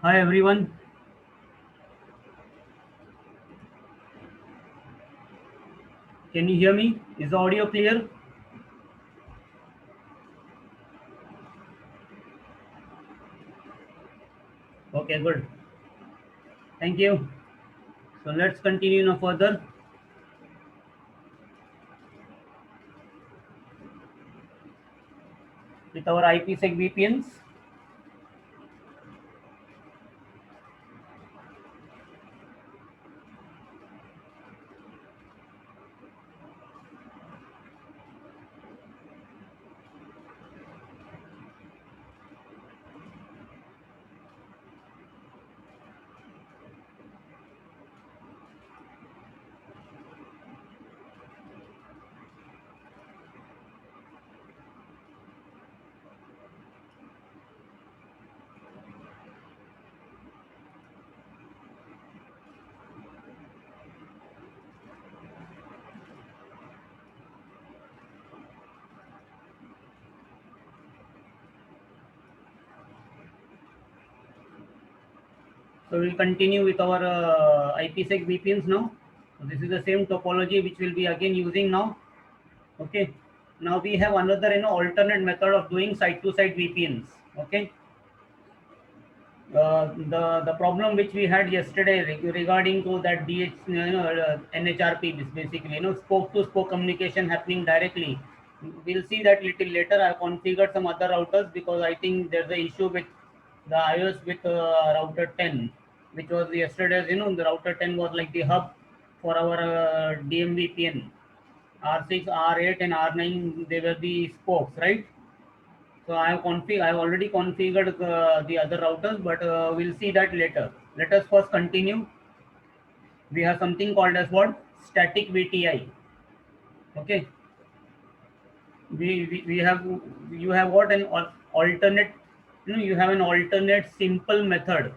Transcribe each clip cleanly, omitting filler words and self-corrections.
Hi everyone, can you hear me? Is the audio clear? Okay, good. Thank you. So let's continue now further with our IPsec VPNs. So we'll continue with our IPsec VPNs now. So this is the same topology which we'll be again using now. Okay. Now we have another alternate method of doing site-to-site VPNs. Okay. The problem which we had yesterday regarding to that NHRP is basically spoke to spoke communication happening directly. We'll see that little later. I configured some other routers because I think there's an issue with the iOS with router 10, which was yesterday's. The router 10 was like the hub for our DMVPN. R6, R8, and R9, they were the spokes, right? So I have already configured the other routers, but we'll see that later. Let us first continue. We have something called as what? Static VTI. Okay. We have, you have what? An alternate, you have an alternate simple method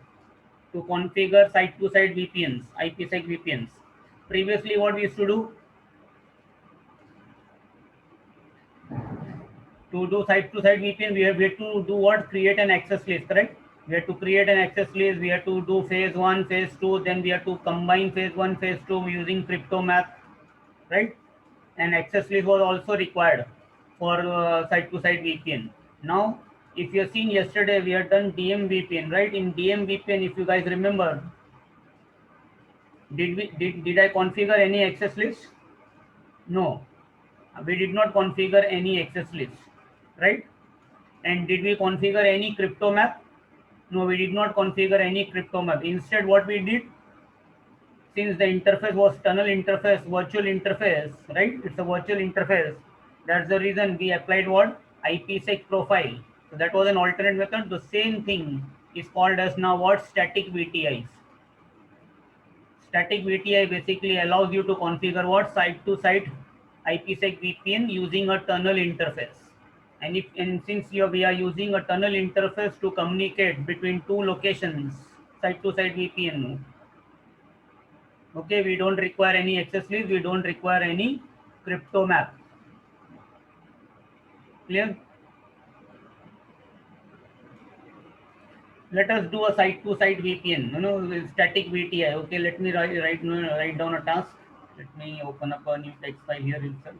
to configure site-to-site VPNs, IPsec VPNs. Previously, what we used to do site-to-site VPN, we have to do what? Create an access list, correct? We have to create an access list. We have to do phase one, phase two. Then we have to combine phase one, phase two using CryptoMap, right? And access list was also required for site-to-site VPN. Now, if you have seen yesterday, we had done DM VPN, right? In DM VPN, if you guys remember, did I configure any access list? No, we did not configure any access list, right? And did we configure any crypto map? No, we did not configure any crypto map. Instead, what we did, since the interface was tunnel interface, virtual interface, right? It's a virtual interface. That's the reason we applied what? IPsec profile. So that was an alternate method. The same thing is called as now what? Static VTIs. Static VTI basically allows you to configure what? Site to site IPsec VPN using a tunnel interface. And since we are using a tunnel interface to communicate between two locations, site to site VPN, okay, we don't require any access list, we don't require any crypto map. Clear? Let us do a site to site VPN, static VTI. Okay, let me write down a task. Let me open up a new text file here itself.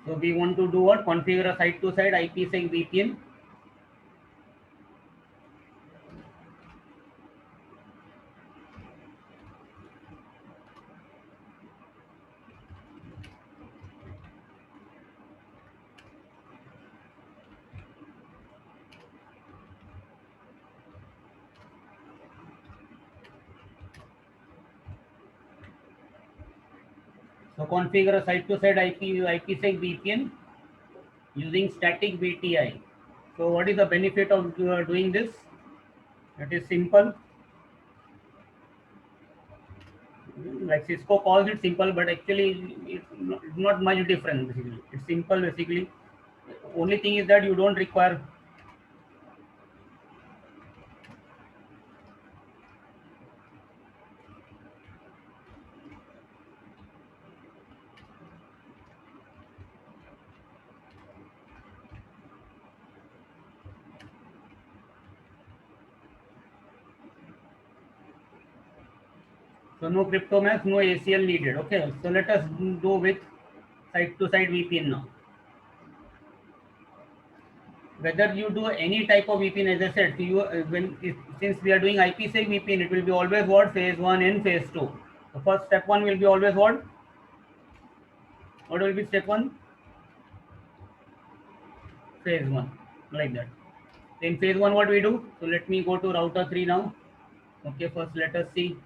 So we want to do what? Configure a site to site IPsec VPN. So configure a site-to-site IPsec VPN using static VTI. So what is the benefit of doing this? It is simple. Like Cisco calls it simple, but actually it's not much different. Basically, it's simple. Basically, only thing is that you don't require. So no crypto mask, no ACL needed. Okay, so let us do with site-to-site VPN now. Whether you do any type of VPN, as I said, so you since we are doing IPsec VPN, it will be always what phase 1 and phase 2. The first step 1 will be always what? What will be step 1? Phase 1, like that. In phase 1, what we do? So let me go to router 3 now. Okay, first let us see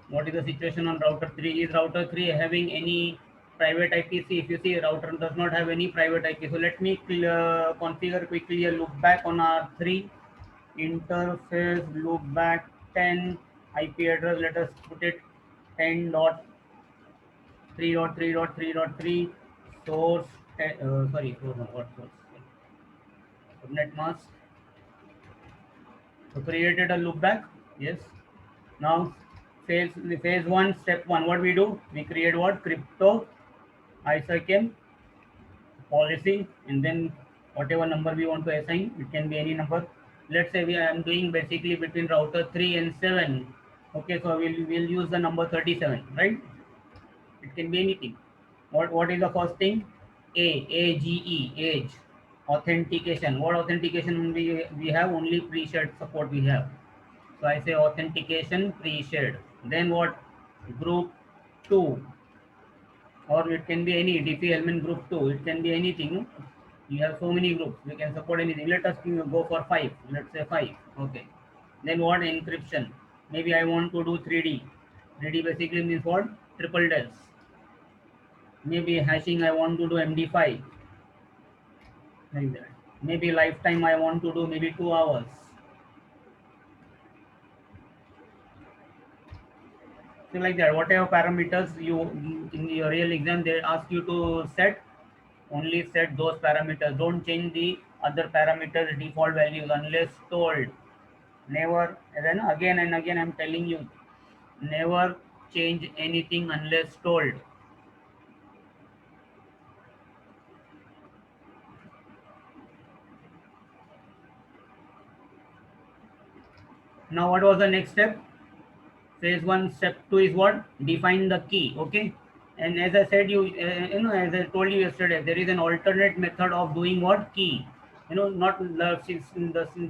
what is the situation on router 3. Is router 3 having any private IPC? If you see, router does not have any private IP. So let me configure quickly a loopback on R3 interface loopback 10 IP address. Let us put it 10.3.3.3.3 source. Sorry, what source? Subnet mask. So created a loopback. Yes. Now phase 1 step 1. What we do? We create what? Crypto ISAKM policy, and then whatever number we want to assign, it can be any number. Let's say I am doing basically between router 3 and 7. Okay, so we'll use the number 37, right? It can be anything. What is the first thing? Age authentication. What authentication we have? Only pre-shared support we have. So I say authentication pre-shared. Then what? Group 2, or it can be any DP element group 2. It can be anything. You have so many groups. We can support anything. Let us go for 5. Let's say 5. Okay. Then what? Encryption. Maybe I want to do 3D. 3D basically means what? Triple DES. Maybe hashing I want to do MD5. Like that. Maybe lifetime I want to do maybe 2 hours. So like that, whatever parameters you in your real exam they ask you to set, only set those parameters. Don't change the other parameters default values unless told. Never, then again and again I'm telling you, never change anything unless told. Now what was the next step? Phase 1 step 2 is what? Define the key. Okay, and as I said, as I told you yesterday, there is an alternate method of doing what? Key. Not the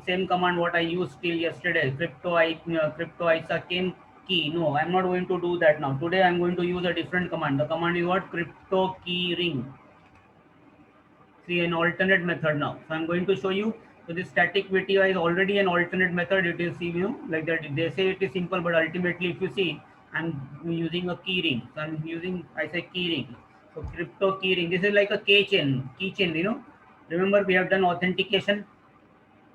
same command what I used till yesterday, crypto ISA came key. No, I'm not going to do that now. Today I'm going to use a different command. The command is what? Crypto key ring. See, an alternate method now. So I'm going to show you. So this static VTI is already an alternate method. It is, like that. They say it is simple, but ultimately, if you see, I'm using a key ring. So I say key ring. So crypto key ring. This is like a keychain. Remember, we have done authentication,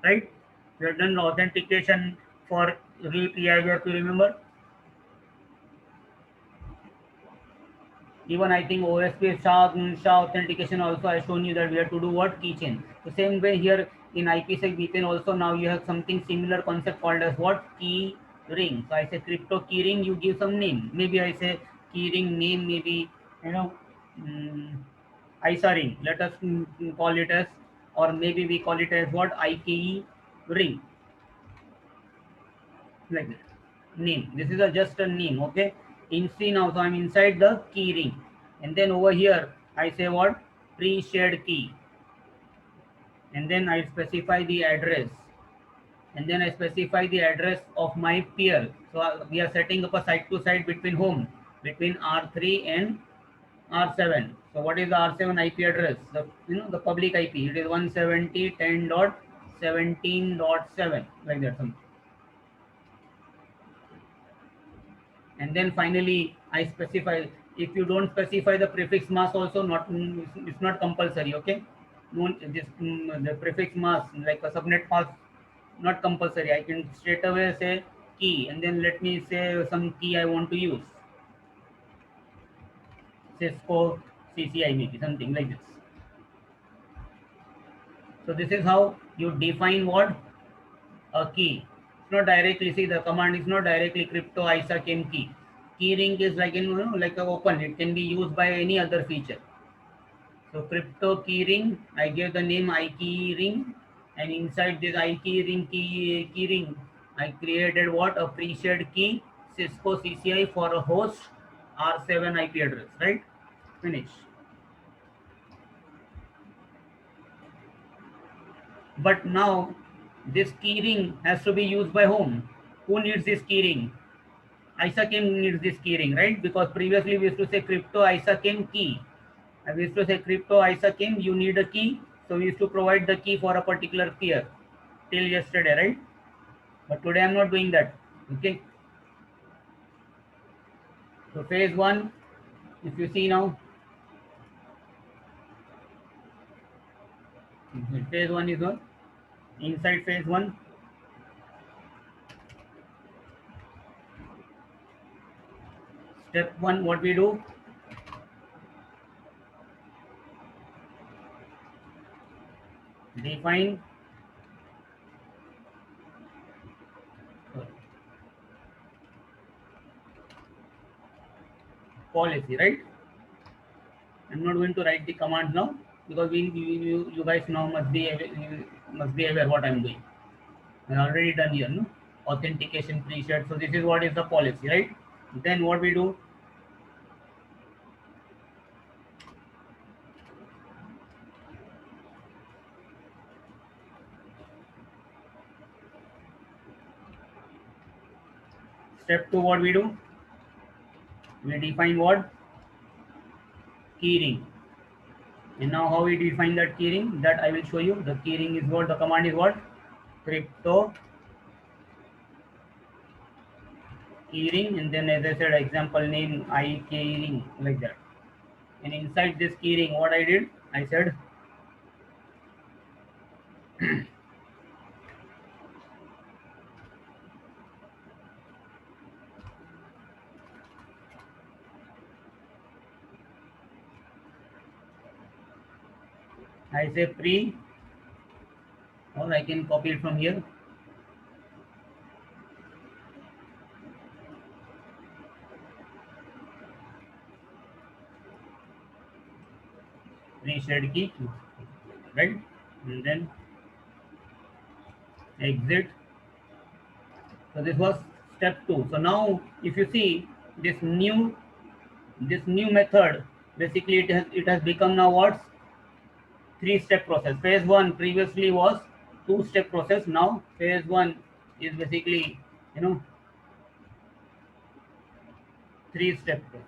right? We have done authentication for root EIGR, if you remember. Even I think OSP SHA authentication also I shown you that we have to do what? Keychain. The same way here in IPsec VPN also now you have something similar concept called as what? Key ring. So I say crypto key ring, you give some name. Maybe I say key ring name, maybe ISA ring. Let us call it as, or maybe we call it as what? IKE ring. Like that. Name. This is just a name, okay? In C now, so I'm inside the key ring. And then over here, I say what? Pre-shared key. And then I specify the address. And then I specify the address of my peer. So we are setting up a site-to-site between whom? Between R3 and R7. So what is the R7 IP address? The public IP. It is 170.10.17.7, like that something. And then finally I specify If you don't specify the prefix mask also, not it's not compulsory. Okay, this the prefix mask like a subnet mask, not compulsory. I can straight away say key and then let me say some key I want to use. Cisco CCI maybe something like this. So this is how you define what a key. It's not directly, see the command is not directly crypto ISAKM key. Keyring is like like a open. It can be used by any other feature. So crypto keyring, I gave the name iKeyring, and inside this iKeyring keyring, I created what a pre-shared key Cisco CCI for a host R7 IP address. Right? Finish. But now this keyring has to be used by whom? Who needs this keyring? ISAKM needs this keyring, right? Because previously we used to say crypto ISAKM key. And we used to say crypto ISAKM, you need a key. So we used to provide the key for a particular peer till yesterday, right? But today I'm not doing that. Okay. So phase one, if you see now, phase one is what? Inside phase one, step one, what we do? Define policy, right? I'm not going to write the command now because you guys now must be aware what I'm doing. I'm already done here, no? Authentication preset. So this is what is the policy, right? Then what we do? Step two, what we do? We define what? Keyring. And now how we define that keyring? That I will show you. The keyring is what? The command is what? Crypto keyring, and then as I said, example name iKeyring, like that. And inside this keyring, what I did? I said I say pre, or I can copy it from here. Pre-shared key, right? And then exit. So this was step two. So now if you see this new method, basically it has become now what? Three-step process. Phase one previously was two-step process. Now phase one is basically three-step process.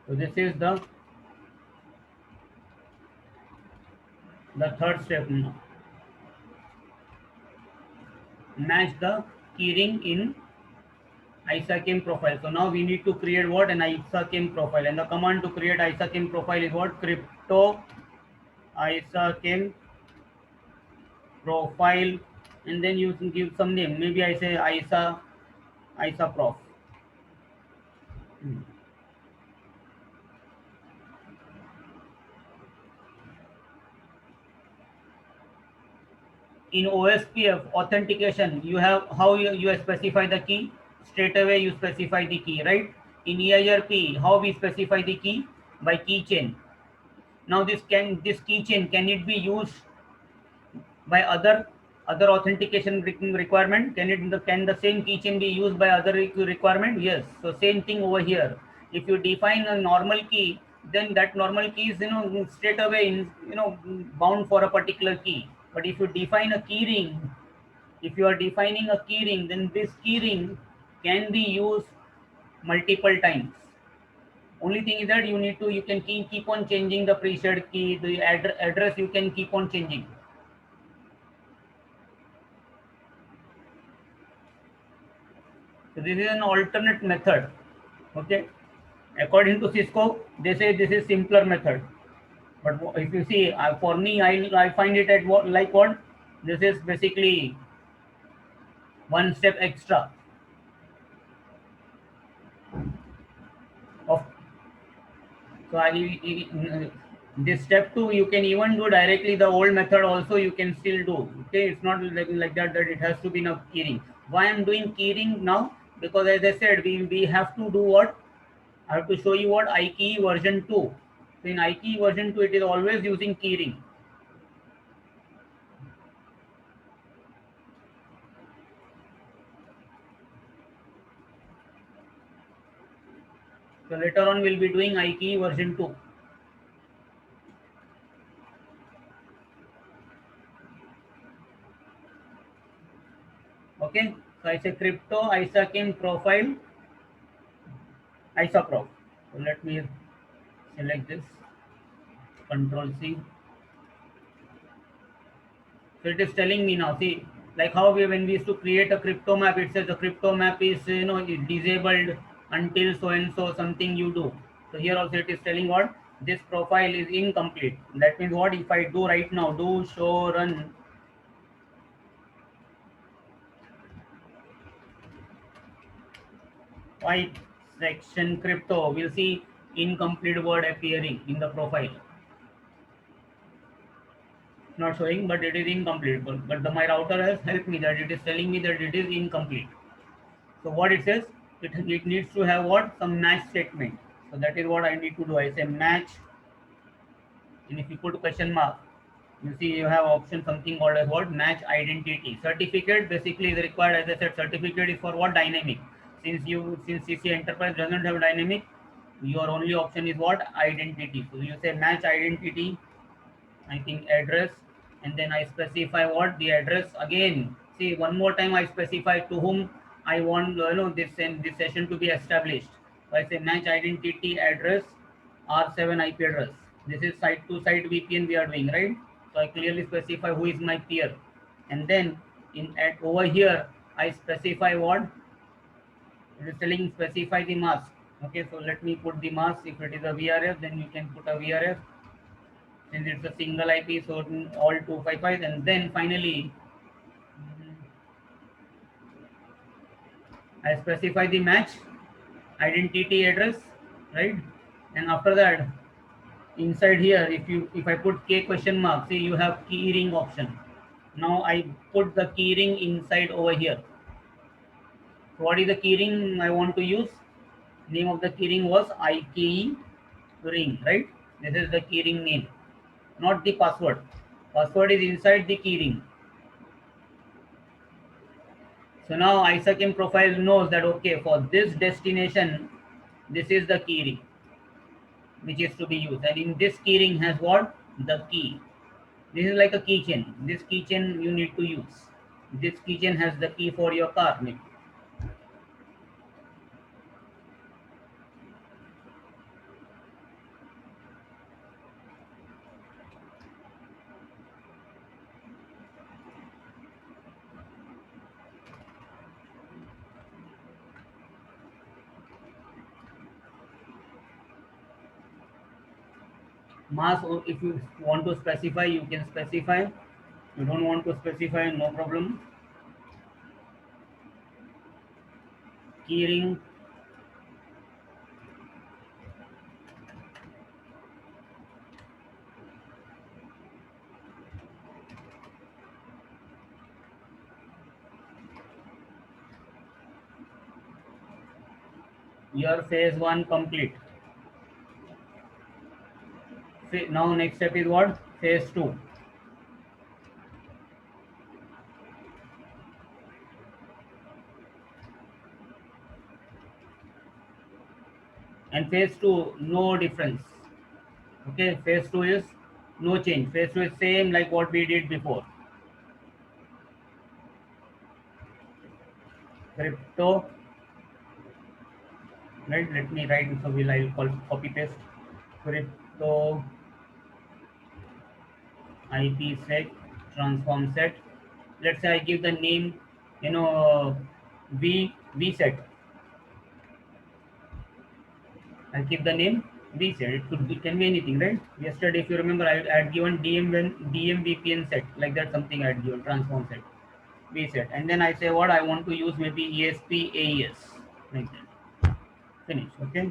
So this is the third step now. Match the keyring in ISAKM profile. So now we need to create what? An ISAKM profile. And the command to create ISAKM profile is what? Crypto ISAKM profile. And then you can give some name. Maybe I say ISA prof. In OSPF authentication, you have how you specify the key. Straight away you specify the key, right? In EIRP, how we specify the key? By keychain. Now this keychain, can it be used by other authentication requirement? Can the same keychain be used by other requirement? Yes. So same thing over here. If you define a normal key, then that normal key is straight away bound for a particular key. But if you define a keyring, if you are defining a keyring, then this keyring can be used multiple times. Only thing is that you can keep on changing the pre-shared key, the address you can keep on changing. So this is an alternate method. Okay, according to Cisco, they say this is simpler method. But if you see, for me, I find it at what like what this is basically one step extra of. So this step two you can even do directly the old method also you can still do. Okay, it's not like that it has to be now keyring. Why I'm doing keyring now? Because as I said, we have to do what? I have to show you what IKEY version 2. So in IKEY version 2 it is always using keyring. So later on we'll be doing IKEY version 2. Okay, so I say crypto ISAKIN profile isoprof. So let me select this, Control C. So it is telling me now. See, like how when we used to create a crypto map, it says the crypto map is disabled until so and so something you do. So here also it is telling what this profile is incomplete. That means what if I do right now do show run white section crypto, we'll see incomplete word appearing in the profile. Not showing, but it is incomplete. But my router has helped me that it is telling me that it is incomplete. So what it says, it needs to have what? Some match statement. So that is what I need to do. I say match, and if you put question mark, you see you have option something called as what? Match identity. Certificate basically is required. As I said, certificate is for what? Dynamic. Since CC Enterprise doesn't have dynamic, your only option is what? Identity. So you say match identity, I think address, and then I specify what the address again. See, one more time I specify to whom I want this session to be established. So I say match identity address R7 IP address. This is site to site VPN we are doing, right? So I clearly specify who is my peer, and then over here I specify what it is telling specify the mask. Okay, so let me put the mask. If it is a VRF, then you can put a VRF since it's a single IP, so all 255, and then finally I specify the match identity address, right? And after that, inside here, if I put K question mark, see you have keyring option. Now I put the keyring inside over here. So what is the keyring I want to use? Name of the keyring was IKEY ring, right? This is the keyring name, not the password. Password is inside the keyring. So now ISAKIN profile knows that okay, for this destination, this is the keyring which is to be used, and in this keyring has what? The key. This is like a keychain. This keychain you need to use. This keychain has the key for your car. Mask, if you want to specify, you can specify. You don't want to specify, no problem. Keyring. Your phase 1 complete. Now next step is what? Phase 2. And phase 2, no difference. Okay, phase 2 is no change. Phase 2 is same like what we did before. Crypto right? Let me write, so I'll call copy paste crypto IPsec transform set. Let's say I give the name, you know, vset. I'll keep the name vset. It could be, can be anything, right? Yesterday, if you remember, I had given DM VPN set, like that, something I had given transform set vset, and then I say what I want to use, maybe ESP AES, like that. Finish. Okay.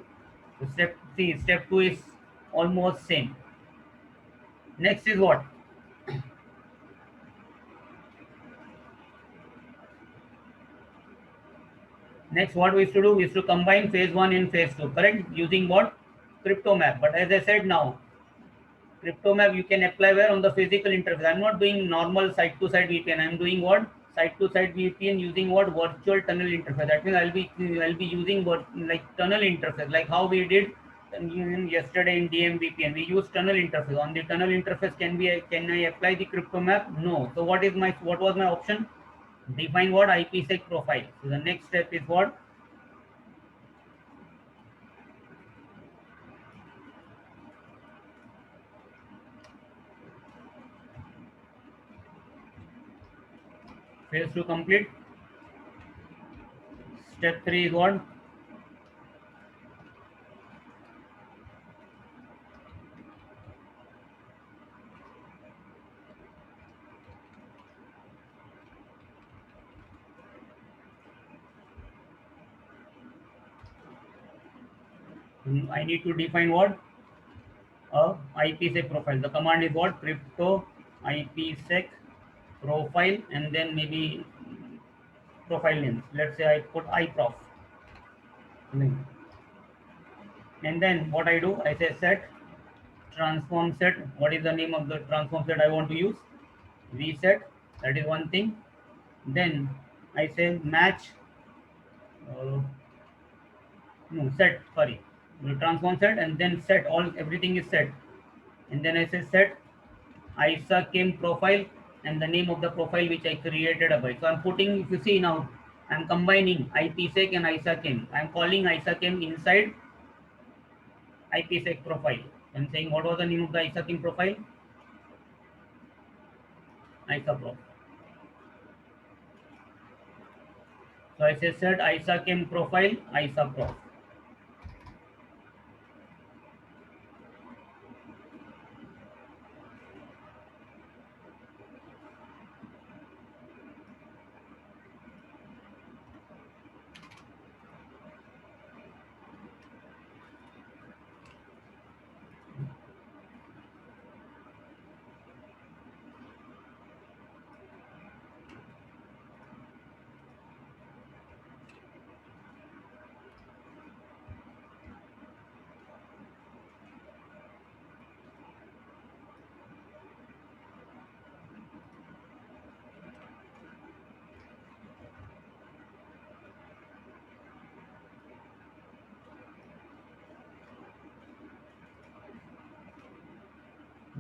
So step 2 is almost same. Next is what? Next, what we used to do is to combine phase 1 and phase 2, correct? Using what? CryptoMap. But as I said now, CryptoMap you can apply where? On the physical interface. I'm not doing normal site-to-site VPN. I'm doing what? Site-to-site VPN using what? Virtual tunnel interface. That means I'll be using like tunnel interface, like how we did yesterday in DM VPN. We use tunnel interface. On the tunnel interface, can I apply the CryptoMap? No. So what was my option? Define what? IPsec profile. So the next step is what? Phase 2 complete. Step 3 is what? I need to define what? A IPsec profile. The command is what? Crypto IPsec profile, and then maybe profile names. Let's say I put iProf. And then what I do, I say set transform set. What is the name of the transform set I want to use? Reset. That is one thing. Then I say match. Uh, no, set. Sorry, transform set, and then set all, everything is set. And then I say set ISAKEM profile and the name of the profile which I created above. So I'm putting, if you see now, I'm combining IPsec and ISAKEM. I'm calling ISAKEM inside IPsec profile. I'm saying what was the name of the ISAKEM profile? ISAProf. So I say set ISAKEM profile ISAProf.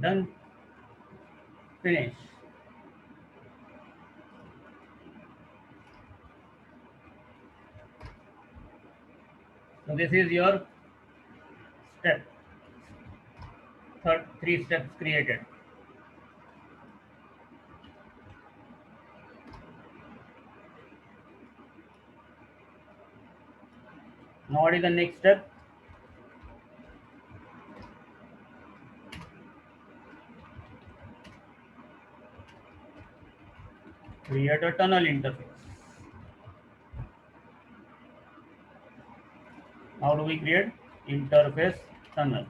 Done. Finish. So this is your step. Three steps created. Now what is the next step? Create a tunnel interface. How do we create? Interface tunnel.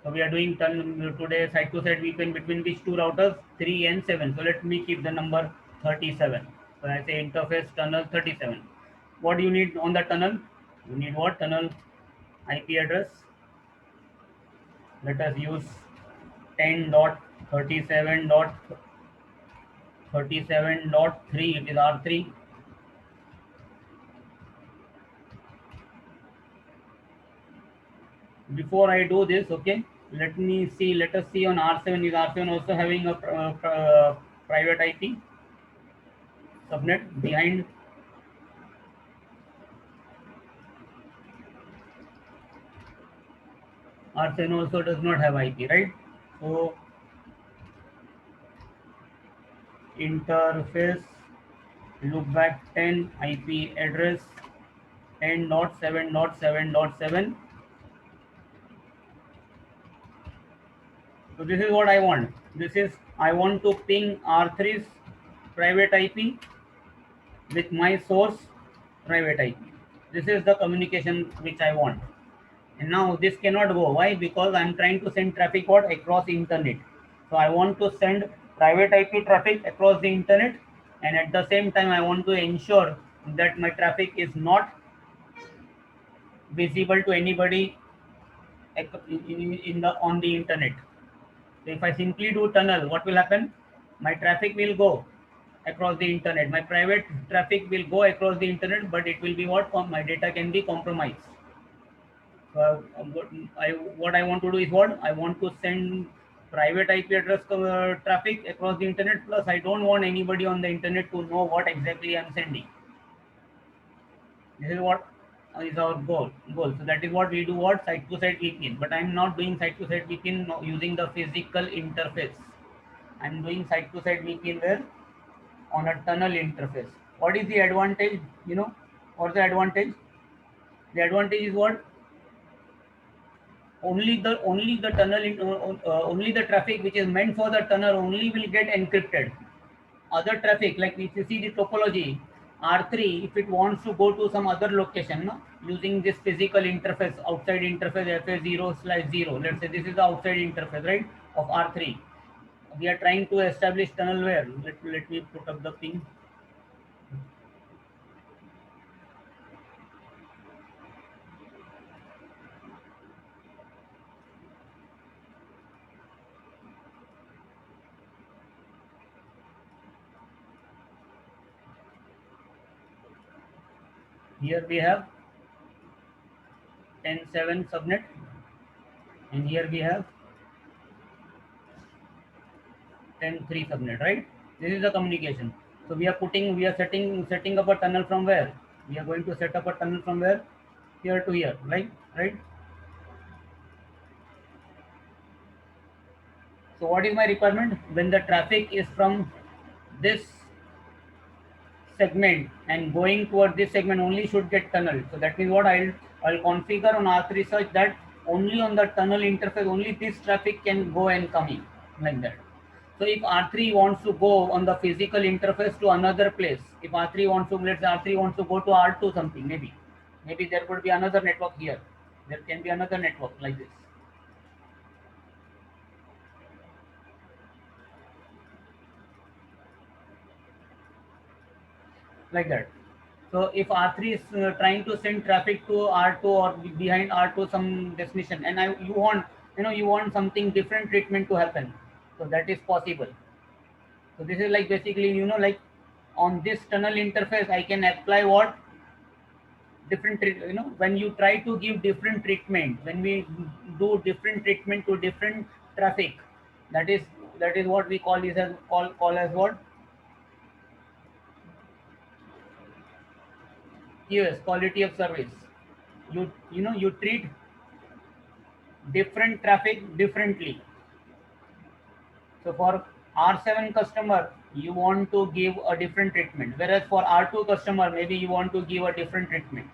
So we are doing today side to side VPN between which two routers? 3 and 7. So let me keep the number 37. So I say interface tunnel 37. What do you need on the tunnel? You need what? Tunnel IP address. Let us use 10.37.37.3. It is R3. Before I do this, okay, let us see on R7. Is R7 also having a private IP subnet behind? RSN also does not have IP, right? So interface loopback 10 IP address 10.7.7.7. So this is what I want. This is I want to ping R3's private IP with my source private IP. This is the communication which I want. And now this cannot go. Why? Because I'm trying to send traffic what across the internet. So I want to send private IP traffic across the internet, and at the same time I want to ensure that my traffic is not visible to anybody in the on the internet. So if I simply do tunnel, what will happen? My traffic will go across the internet. My private traffic will go across the internet, but it will be what? My data can be compromised. So what I want to do is what? I want to send private IP address traffic across the internet. Plus, I don't want anybody on the internet to know what exactly I'm sending. This is what is our goal. So that is what we do, what? Site to site VPN. But I'm not doing site to site VPN using the physical interface. I'm doing site to site VPN where? On a tunnel interface. What is the advantage? What's the advantage? The advantage is what? Only the tunnel only the traffic which is meant for the tunnel only will get encrypted. Other traffic, like if you see the topology, R3, if it wants to go to some other location, no, using this physical interface, outside interface FA0/0, let's say this is the outside interface, right, of R3. We are trying to establish tunnel where? Let me put up the ping. Here we have 10.7 subnet, and here we have 10.3 subnet, right? This is the communication. So we are setting up a tunnel from where? We are going to set up a tunnel from where? Here to here, right? So what is my requirement? When the traffic is from this segment and going toward this segment only should get tunnel. So that means what? I'll configure on R3 such that only on the tunnel interface only this traffic can go and come in, like that. So if R3 wants to go on the physical interface to another place, if R3 wants to, let's say R3 wants to go to R2 something, maybe there could be another network here. There can be another network like this. Like that. So if R3 is trying to send traffic to R2 or behind R2 some destination, and you want something different treatment to happen, so that is possible. So this is like basically like on this tunnel interface I can apply what? Different when you try to give different treatment, when we do different treatment to different traffic, that is what we call is as call as what? QS, quality of service. You treat different traffic differently. So for R7 customer, you want to give a different treatment, whereas for R2 customer, maybe you want to give a different treatment.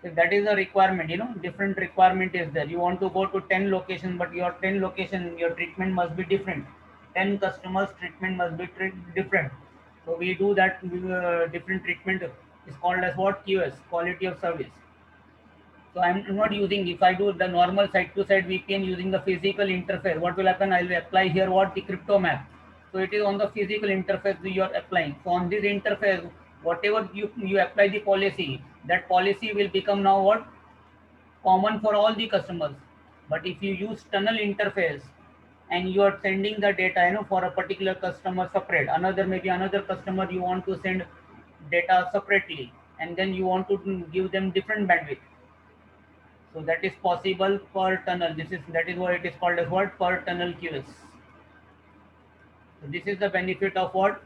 So that is a requirement, different requirement is there. You want to go to 10 locations, but your 10 location, your treatment must be different. 10 customers treatment must be different. So we do that different treatment is called as what? QS, quality of service. So I'm not using, if I do the normal site-to-site VPN using the physical interface, what will happen? I will apply here what? The crypto map. So it is on the physical interface you are applying. So on this interface, whatever you apply the policy, that policy will become now what? Common for all the customers. But if you use tunnel interface and you are sending the data, for a particular customer separate, maybe another customer you want to send data separately, and then you want to give them different bandwidth. So that is possible per tunnel. That is why it is called as what? Per tunnel QS. So this is the benefit of what?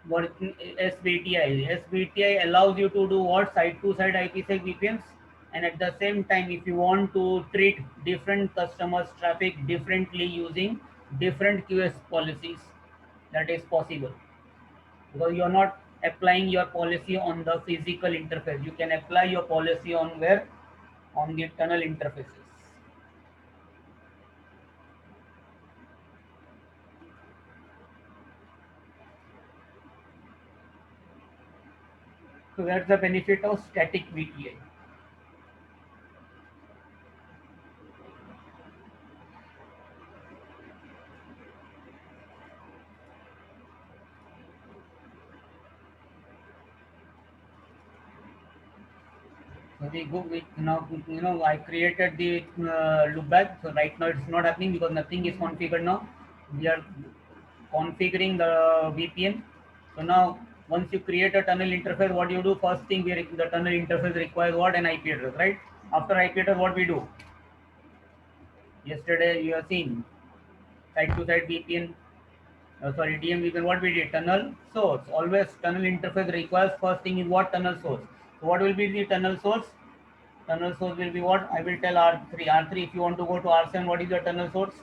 SBTI. SBTI allows you to do what? Side to side IPsec VPNs And at the same time, if you want to treat different customers traffic differently using different QS policies, that is possible, because you are not applying your policy on the physical interface. You can apply your policy on where? On the tunnel interfaces. So that's the benefit of static VTI. So we go with now, I created the loopback. So right now it's not happening because nothing is configured now. We are configuring the VPN. So now once you create a tunnel interface, what you do? First thing, the tunnel interface requires what? An IP address, right? After IP address, what we do? Yesterday you have seen side to side VPN, sorry, DM VPN. What we did? Tunnel source. Always tunnel interface requires first thing is what? Tunnel source. So what will be the tunnel source? Tunnel source will be what? I will tell R3. R3, if you want to go to R7, what is your tunnel source?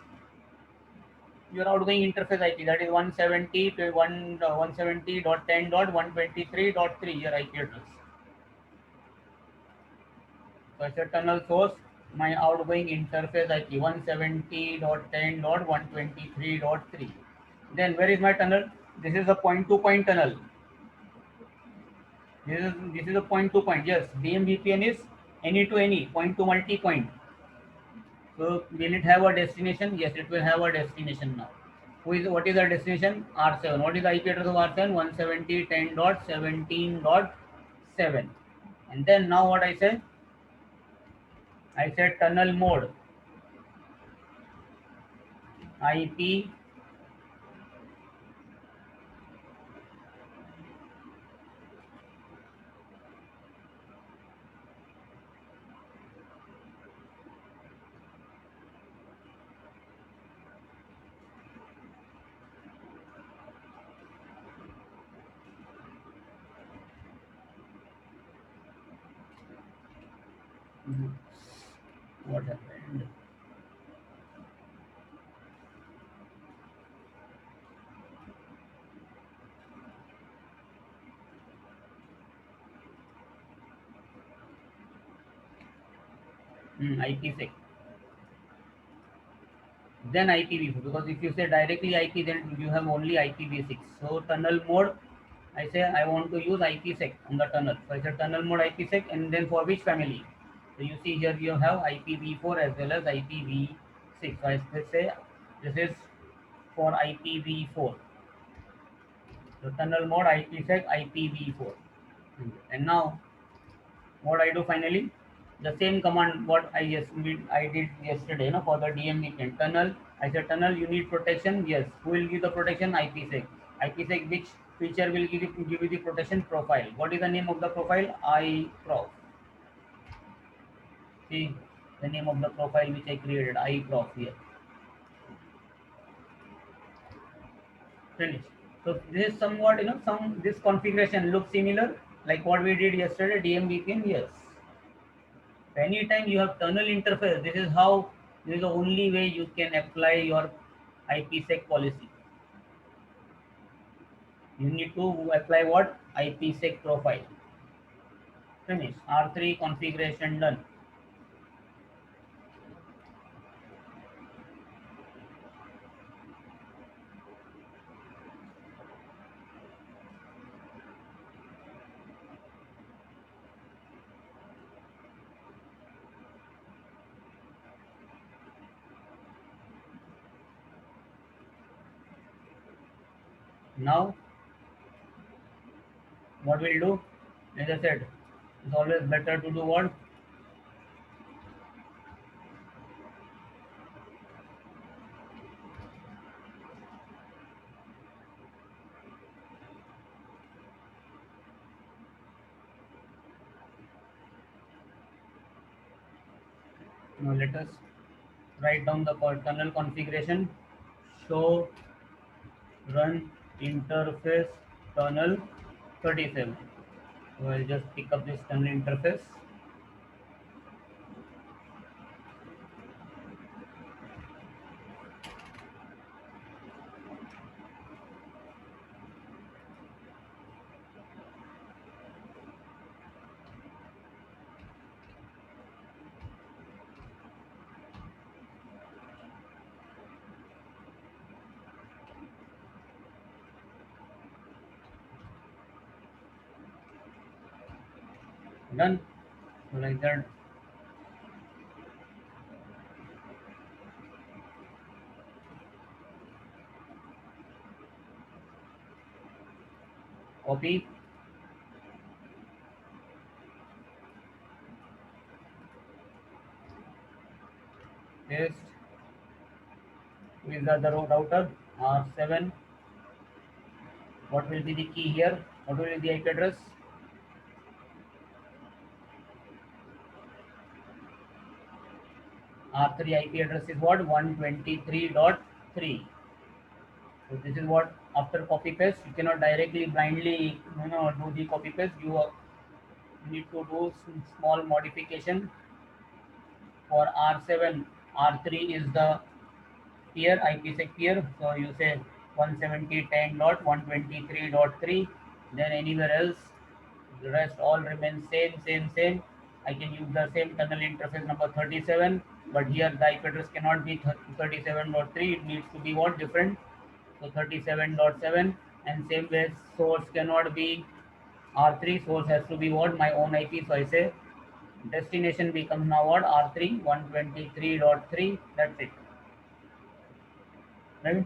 Your outgoing interface IP, that is 170 to 170.10.123.3, your IP address. So it's a tunnel source, my outgoing interface IP 170.10.123.3. Then where is my tunnel? This is a point to point tunnel. This is a point to point. Yes, DMVPN is any to any, point to multi point. So will it have a destination? Yes, it will have a destination now. What is the destination? R7. What is the IP address of R7? 170.10.17.7. And then now what I say? I said tunnel mode IP what happened? IPsec. Then IPv4, because if you say directly IP, then you have only IPv6. So tunnel mode, I say I want to use IPsec on the tunnel. So I say tunnel mode IPsec, and then for which family? So you see here you have IPv4 as well as IPv6. So I say this is for IPv4. So tunnel mode IPsec IPv4. And now what I do finally? The same command what I did yesterday, for the DMVPN tunnel. I said tunnel, you need protection. Yes. Who will give the protection? IPsec. IPsec, which feature will give you the protection? Profile. What is the name of the profile? iProf. See the name of the profile which I created, iProf here. Finish. So this is somewhat, this configuration looks similar like what we did yesterday, DMVPN. Yes. Anytime you have tunnel interface, this is the only way you can apply your IPsec policy. You need to apply what? IPsec profile. Finish. R3 configuration done. Now, what we'll do? As I said, it's always better to do what? Now let us write down the tunnel configuration. Show run interface tunnel 37. So I'll just pick up this tunnel interface. Done. So like that. Copy. Paste. With the other router R7. What will be the key here? What will be the IP address? R3 IP address is what? 123.3. So this is what, after copy paste, you cannot directly blindly do the copy paste. You need to do some small modification. For R7, R3 is the peer, IPsec peer. So you say 170.10.123.3. Then anywhere else, the rest all remains same. I can use the same tunnel interface number 37, but here the IP address cannot be 37.3. It needs to be what, different. So 37.7, and same way source cannot be R3. Source has to be what, my own IP. So I say destination becomes now what, R3 123.3. That's it. Right?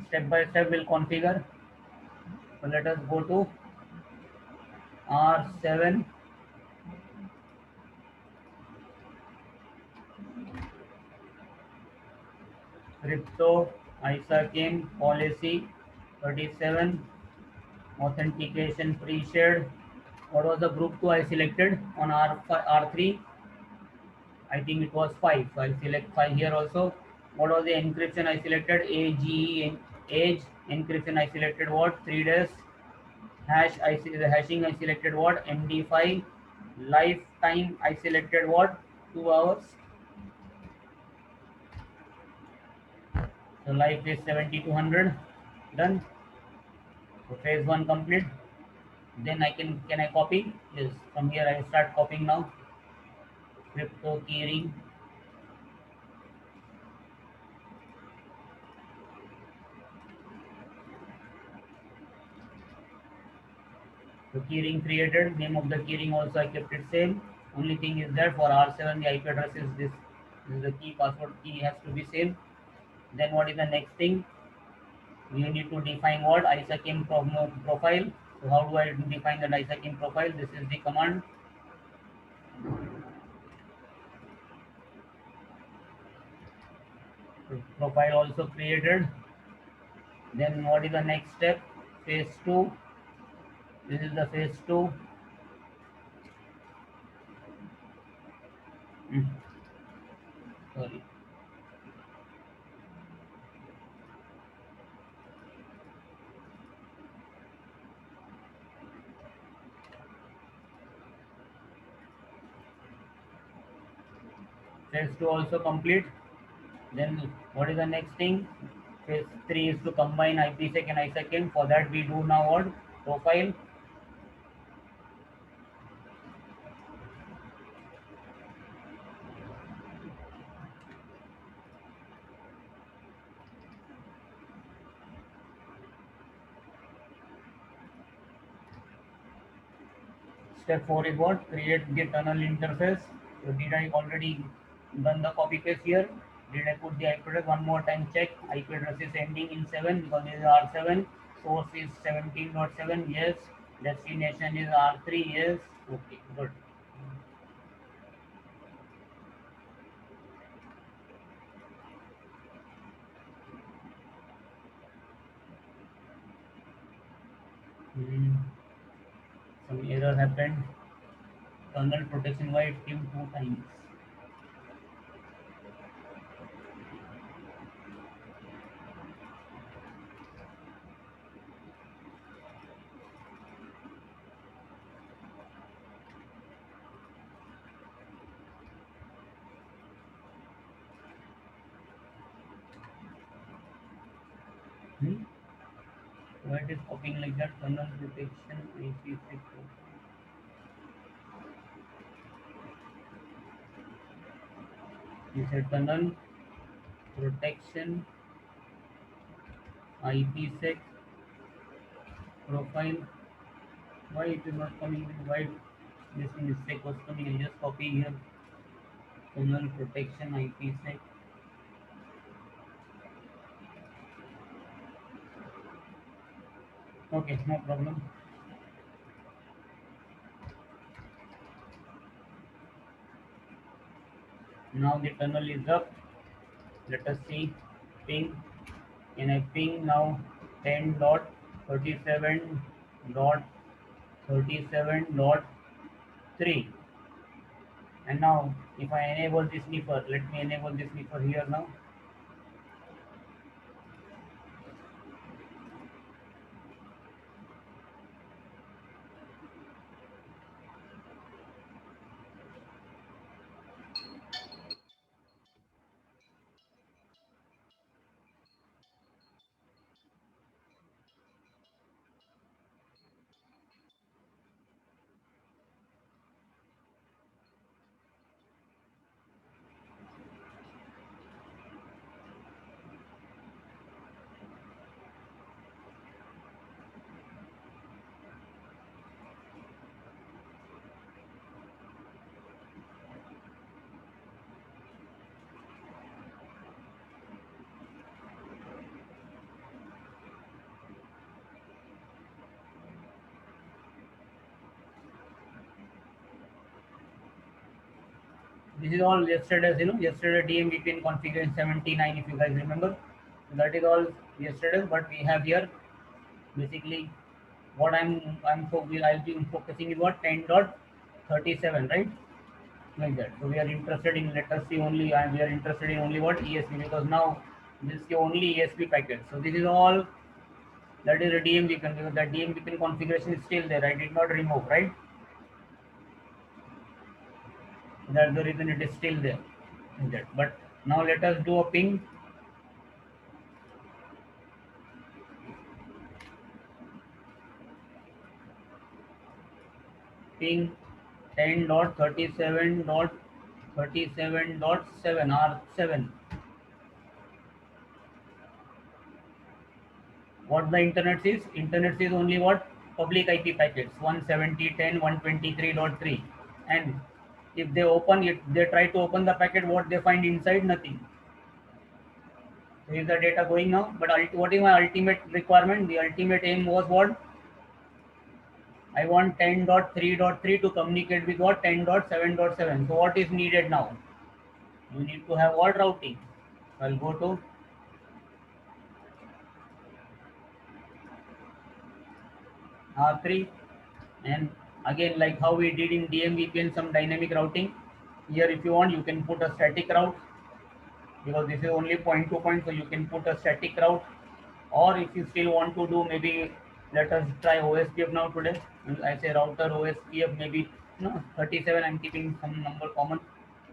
Step by step we'll configure. So let us go to R7. Crypto ISAKIN policy 37. Authentication pre-shared. What was the group 2 I selected on R3? I think it was 5. So I'll select 5 here also. What was the encryption I selected? AGE, age. Encryption I selected what? 3 days. Hash, the hashing I selected what? MD5. Lifetime I selected what? 2 hours. So life is 7200. Done. So phase 1 complete. Then can I copy? Yes. From here I start copying now. Crypto keyring. So keyring created. Name of the keyring also I kept it same. Only thing is that for R7 the IP address is this. This is the key, password key has to be same. Then what is the next thing? We need to define what, ISAKIN profile. So how do I define the ISAKIN profile? This is the command. Profile also created. Then what is the next step? Phase 2. This is the phase 2. Sorry. Phase 2 also complete. Then what is the next thing? Phase 3 is to combine IPsec and ISAKIN. For that we do now what? Profile. Step 4 is what? Create the tunnel interface. So did I already done the copy paste here? Did I put the IP address? One more time check. IP address is ending in 7 because this is R7. Source is 17.7. Yes. Destination is R3. Yes. Okay. Good. Some error happened. Tunnel protection why it came 2 times. Why it is copying like that? Tunnel protection IP6. You said tunnel protection IPsec profile. Why it is not coming in white? This mistake was coming. I'll just copy here. Kernel protection IPsec. Okay, no problem. Now the tunnel is up. Let us see. Ping. Can I ping now? 10.37.37.3. And now if I enable this sniffer, let me enable this sniffer here now. This is all yesterday's, yesterday DM VPN configuration 79, if you guys remember. That is all yesterday, but we have here basically what I'll be focusing is what 10.37, right? Like that. So we are interested in, let us see only, we are interested in only what ESP, because now this is the only ESP packet. So this is all that is a DM VPN, because that DM VPN configuration is still there. I did not remove, right? That's the reason it is still there. Like that. But now let us do a ping. Ping 10.37.37.7 R7. What the internet is? Internet is only what? Public IP packets 170.10.123.3. And if they open it, they try to open the packet, what they find inside? Nothing. So is the data going now? But what is my ultimate requirement? The ultimate aim was what? I want 10.3.3 to communicate with what? 10.7.7. So what is needed now? You need to have what routing? I'll go to R3, and again, like how we did in DM VPN, some dynamic routing. Here if you want, you can put a static route, because this is only point to point, so you can put a static route. Or if you still want to do, maybe let us try OSPF now today. I say router OSPF, maybe 37, I'm keeping some number common,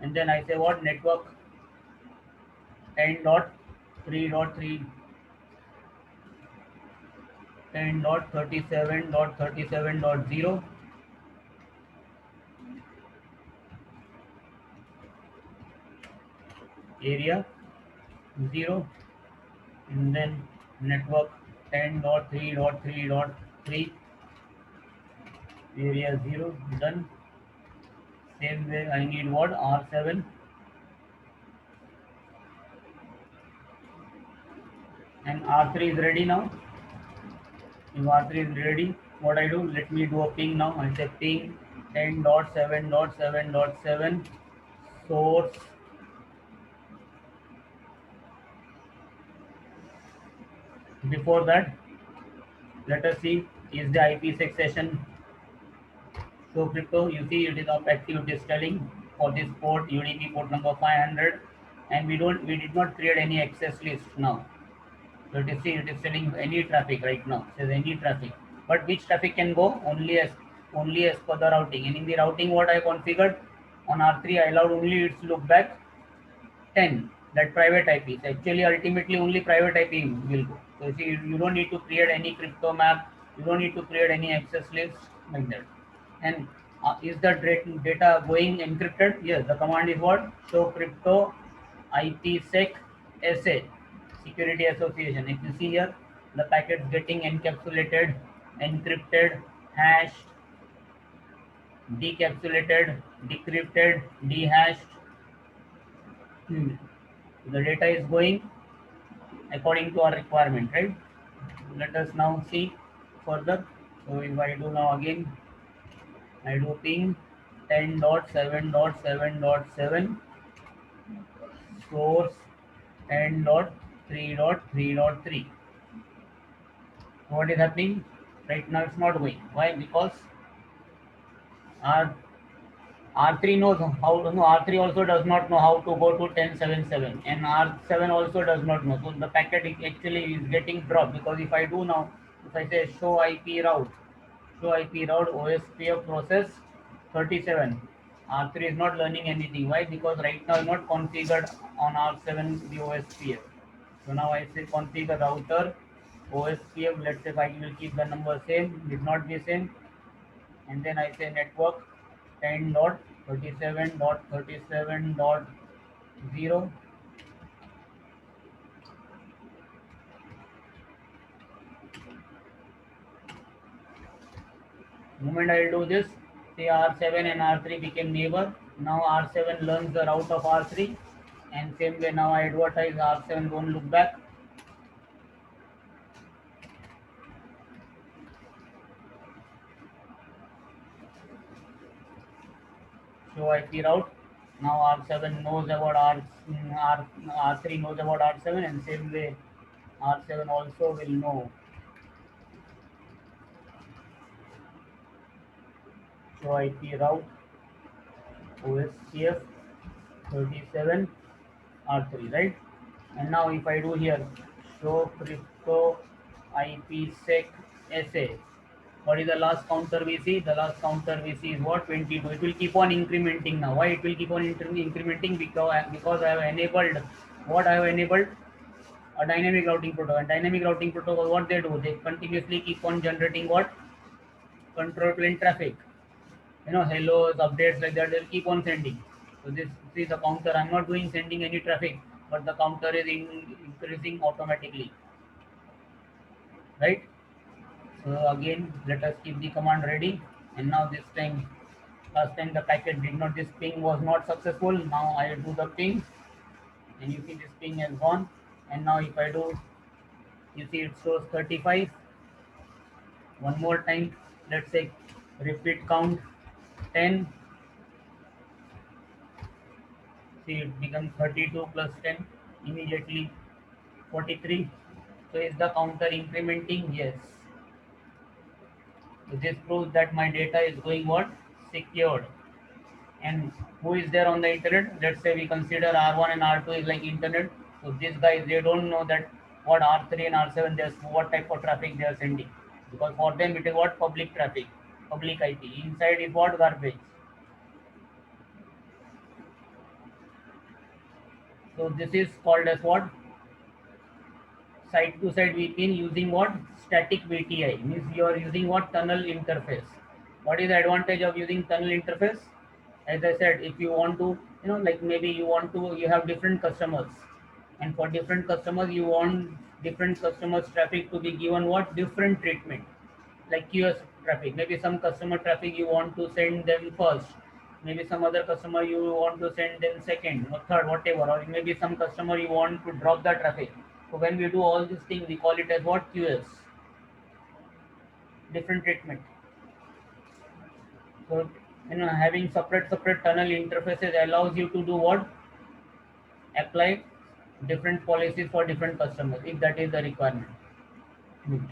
and then I say what? Network 10.3.3, 10.37.37.0 area 0, and then network 10.3.3.3 area 0. Done. Same way I need what? R7, and R3 is ready now. If R3 is ready, what I do? Let me do a ping now. I say ping 10.7.7.7 source. Before that, let us see, is the IPsec session show crypto? You see it is up active. It is telling for this port, UDP port number 500, and we did not create any access list now. So it is telling any traffic right now. It says any traffic, but which traffic can go? Only as per the routing. And in the routing, what I configured on R3, I allowed only its loopback 10, that private IP. So actually, ultimately, only private IP will go. So you see, you don't need to create any crypto map. You don't need to create any access list like that. And is the data going encrypted? Yes. The command is what? Show crypto IPsec SA, security association. If you see here, the packets getting encapsulated, encrypted, hashed, decapsulated, decrypted, dehashed. The data is going according to our requirement, right? Let us now see further. So if I do now again, I do ping 10.7.7.7 source 10.3.3.3. What is happening? Right now it's not going. Why? Because our R3 knows how to know. R3 also does not know how to go to 1077, and R7 also does not know. So the packet actually is getting dropped, because if I do now, if I say show IP route, OSPF process 37, R3 is not learning anything. Why? Because right now not configured on R7 the OSPF. So now I say configure router OSPF. Let's say I will keep the number same, did not be same, and then I say network 10.37.37.0. Moment I will do this, say R7 and R3 became neighbor. Now R7 learns the route of R3, and same way now I advertise R7 don't look back. Show IP route. Now R7 knows about R3 knows about R7, and same way R7 also will know. Show IP route OSPF 37 R3, right? And now if I do here show crypto IPsec SA, what is the last counter we see? The last counter we see is what? 22. It will keep on incrementing now. Why it will keep on incrementing? Because I have enabled what? I have enabled a dynamic routing protocol. And dynamic routing protocol, what they do? They continuously keep on generating what? Control plane traffic. Hellos, updates like that. They'll keep on sending. So this is the counter. I'm not doing sending any traffic, but the counter is increasing automatically, right? So again, let us keep the command ready. And now this time, last time the packet did not, this ping was not successful. Now I do the ping, and you see this ping has gone. And now if I do, you see it shows 35. One more time, let's say repeat count 10. See, it becomes 32 plus 10, immediately 43. So is the counter incrementing? Yes. So this proves that my data is going what? Secured. And who is there on the internet? Let's say we consider R1 and R2 is like internet. So these guys, they don't know that what R3 and R7, there's what type of traffic they are sending. Because for them it is what? Public traffic, public IP. Inside is what? Garbage. So this is called as what? Side to side VPN using what? Static VTI. Means you are using what? Tunnel interface. What is the advantage of using tunnel interface? As I said, if you want to, like maybe you have different customers, and for different customers, you want different customers' traffic to be given what? Different treatment, like QoS traffic. Maybe some customer traffic you want to send them first, maybe some other customer you want to send them second or third, whatever, or maybe some customer you want to drop the traffic. So when we do all these things, we call it as what? QoS, different treatment. So having separate tunnel interfaces allows you to do what? Apply different policies for different customers if that is the requirement. Good.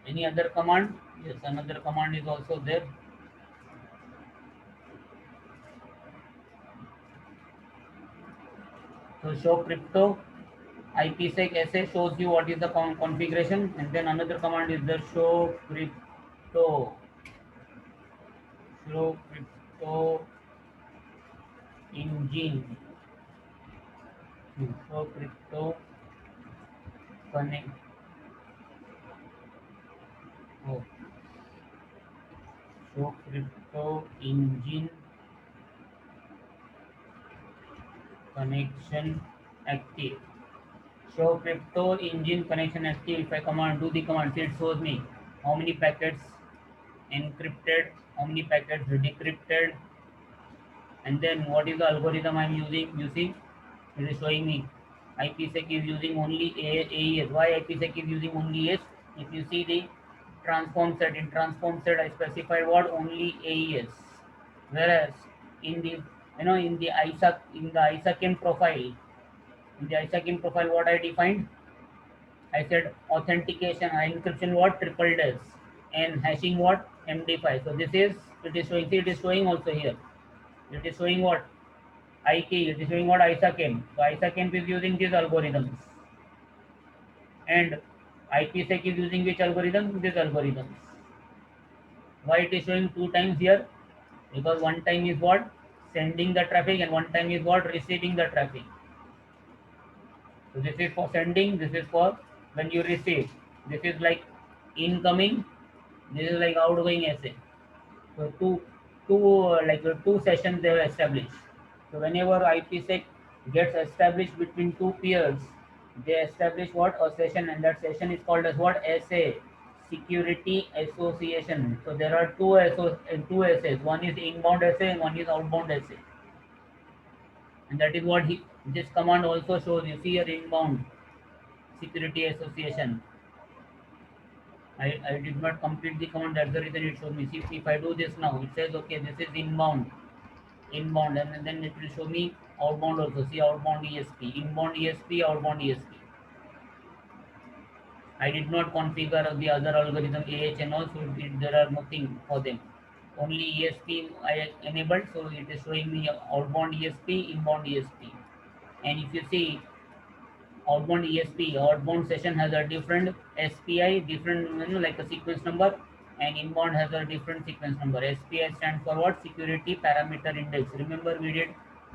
Any other command? Yes, another command is also there. So show crypto IPsec SA shows you what is the configuration, and then another command is the show crypto engine. Show crypto connect. Oh, show crypto engine connection active. Show crypto engine connection active. If I command do the command, see it shows me how many packets encrypted, how many packets decrypted, and then what is the algorithm I'm using. You see, it is showing me IPsec is using only AES. Why IPsec is using only AES? If you see the transform set, in transform set I specified what only AES, whereas in the in the ISACM profile, what I defined, I said authentication encryption what triple dash and hashing what MD5. So this is it is showing. See, it is showing also here. It is showing what IK. It is showing what ISACM. So ISACM is using these algorithms, and IPsec is using which algorithm? These algorithms. Why it is showing two times here? Because one time is what sending the traffic, and one time is what receiving the traffic. So this is for sending. This is for when you receive. This is like incoming. This is like outgoing essay. So two sessions they have established. So whenever IPsec gets established between two peers, they establish what a session, and that session is called as what essay, security association. So there are two essays. One is inbound essay and one is outbound essay, and that is what this command also shows. You see here inbound security association. I did not complete the command. That's the reason it shows me. See, if I do this now, it says okay, this is inbound, and then it will show me outbound also. See outbound ESP, inbound ESP, outbound ESP. I did not configure the other algorithm AHN also. There are nothing for them. Only ESP I enabled, so it is showing me outbound ESP, inbound ESP. And if you see outbound ESP, outbound session has a different SPI, different like a sequence number, and inbound has a different sequence number. SPI stands for what? Security Parameter Index. Remember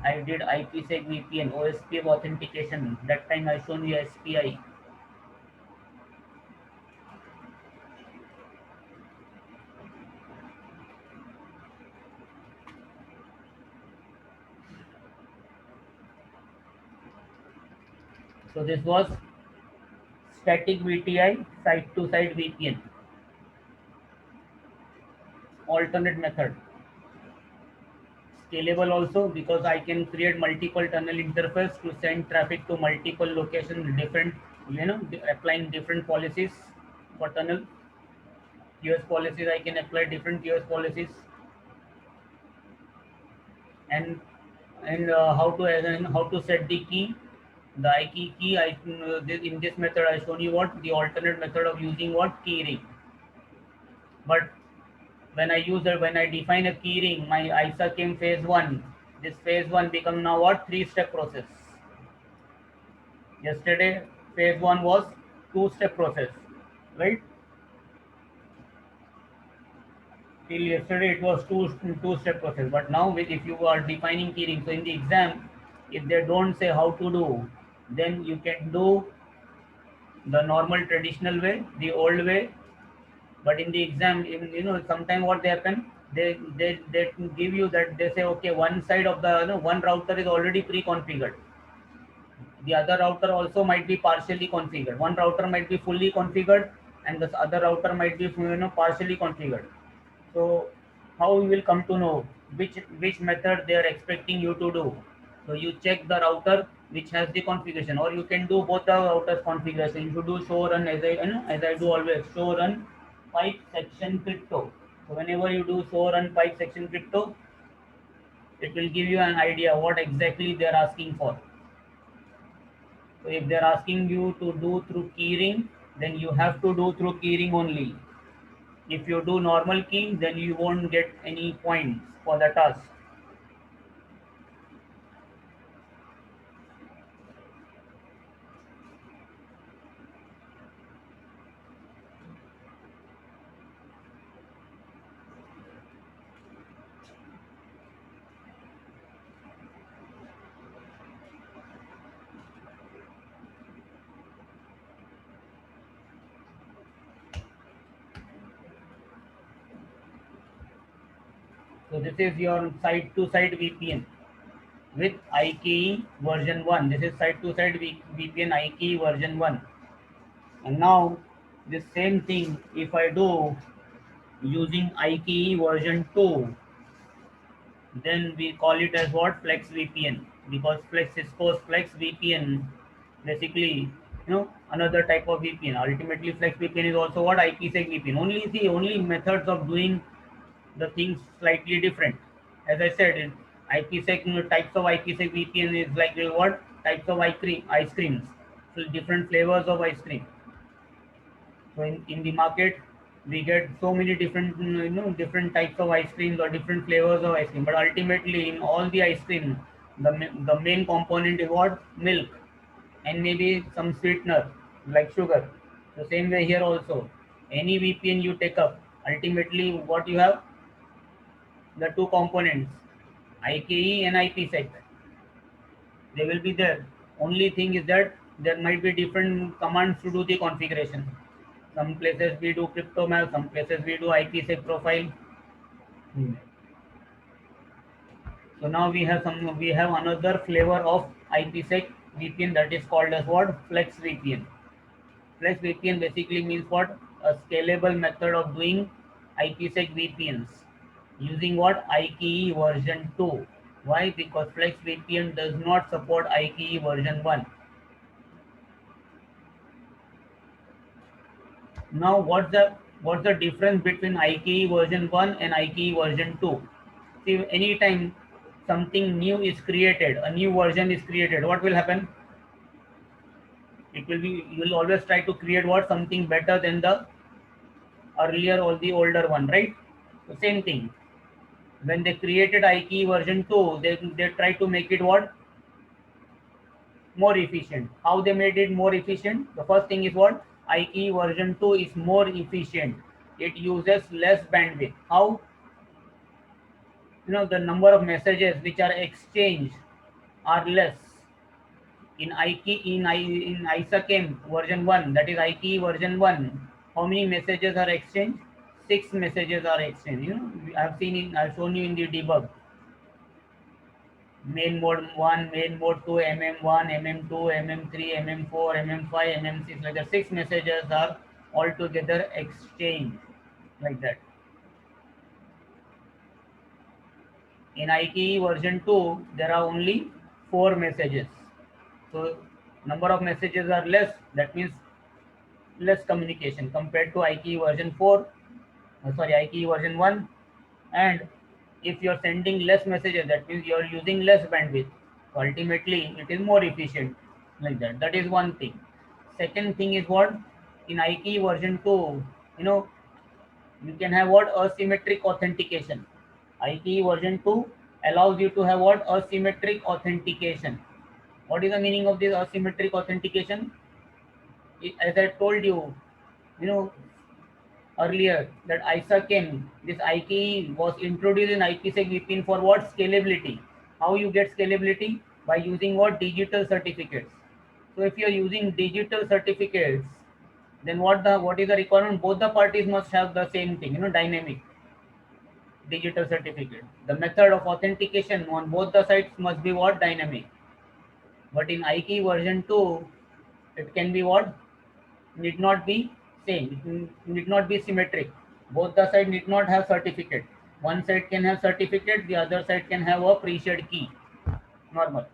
I did IPsec VPN, OSPF authentication. That time I shown you SPI. So this was static VTI, site-to-site VPN. Alternate method. Scalable also, because I can create multiple tunnel interface to send traffic to multiple locations, different, applying different policies for tunnel. QoS policies, I can apply different QoS policies, and how to set the key, the key. In this method I shown you what the alternate method of using what keyring. But when I define a keyring, my ISA came phase one. This phase one become now what? Three-step process. Yesterday, phase one was two-step process, right? Till yesterday it was two-step process. But now if you are defining keyring, so in the exam, if they don't say how to do, then you can do the normal traditional way, the old way. But in the exam, sometime what they happen, they give you that they say okay, one side of the one router is already pre-configured, the other router also might be partially configured, one router might be fully configured, and this other router might be partially configured. So how you will come to know which method they are expecting you to do? So you check the router which has the configuration, or you can do both the routers configuration. You should do show run, as I do always, show run pipe section crypto. So whenever you do show run pipe section crypto, it will give you an idea what exactly they are asking for. So if they are asking you to do through keyring, then you have to do through keyring only. If you do normal keying, then you won't get any points for the task. So this is your site-to-site VPN. with IKE version 1. This is side-to-side VPN IKE version 1. And now the same thing if I do using IKE version 2, then we call it as what? Flex VPN, because Cisco's Flex VPN basically, another type of VPN. Ultimately, Flex VPN is also what? IPsec VPN. Only methods of doing the things slightly different. As I said, in IPsec, types of IPsec VPN is like what? Types of ice creams. So different flavors of ice cream. So in the market, we get so many different different types of ice creams or different flavors of ice cream. But ultimately, in all the ice cream, the main component is what? Milk, and maybe some sweetener like sugar. The same way here also, any VPN you take up, ultimately what you have? The two components, IKE and IPsec. They will be there. Only thing is that there might be different commands to do the configuration. Some places we do CryptoMap, some places we do IPsec profile. So now we have another flavor of IPsec VPN, that is called as what? Flex VPN. Flex VPN basically means what? A scalable method of doing IPsec VPNs using what? IKE version 2. Why? Because Flex VPN does not support IKE version 1. Now what's the difference between IKE version 1 and IKE version 2? See, anytime something new is created, a new version is created, what will happen? It will be, you will always try to create what? Something better than the earlier or the older one, right? So same thing. When they created IKE version 2, they try to make it what? More efficient. How they made it more efficient? The first thing is what? IKE version 2 is more efficient. It uses less bandwidth. How? The number of messages which are exchanged are less. In ISACM version 1, that is IKE version 1, how many messages are exchanged? 6 messages are exchanged. I've shown you in the debug. Main mode 1, main mode 2, MM1, MM2, MM3, MM4, MM5, MM6, like that. 6 messages are altogether exchanged, like that. In IKE version 2, there are only 4 messages. So number of messages are less. That means less communication compared to IKE version 4. IKE version 1. And if you're sending less messages, that means you're using less bandwidth. So ultimately, it is more efficient, like that. That is one thing. Second thing is what? In IKE version 2, you can have what? Asymmetric authentication. IKE version 2 allows you to have what? Asymmetric authentication. What is the meaning of this asymmetric authentication? As I told you, you know, earlier, that ISACM, this IKE was introduced in IPsec VPN for what? Scalability. How you get scalability? By using what? Digital certificates. So if you are using digital certificates, then what is the requirement? Both the parties must have the same thing, dynamic digital certificate. The method of authentication on both the sides must be what? Dynamic. But in IKE version 2, it can be what? Need not be same. It need not be symmetric. Both the side need not have certificate. One side can have certificate, the other side can have a pre-shared key. Normal.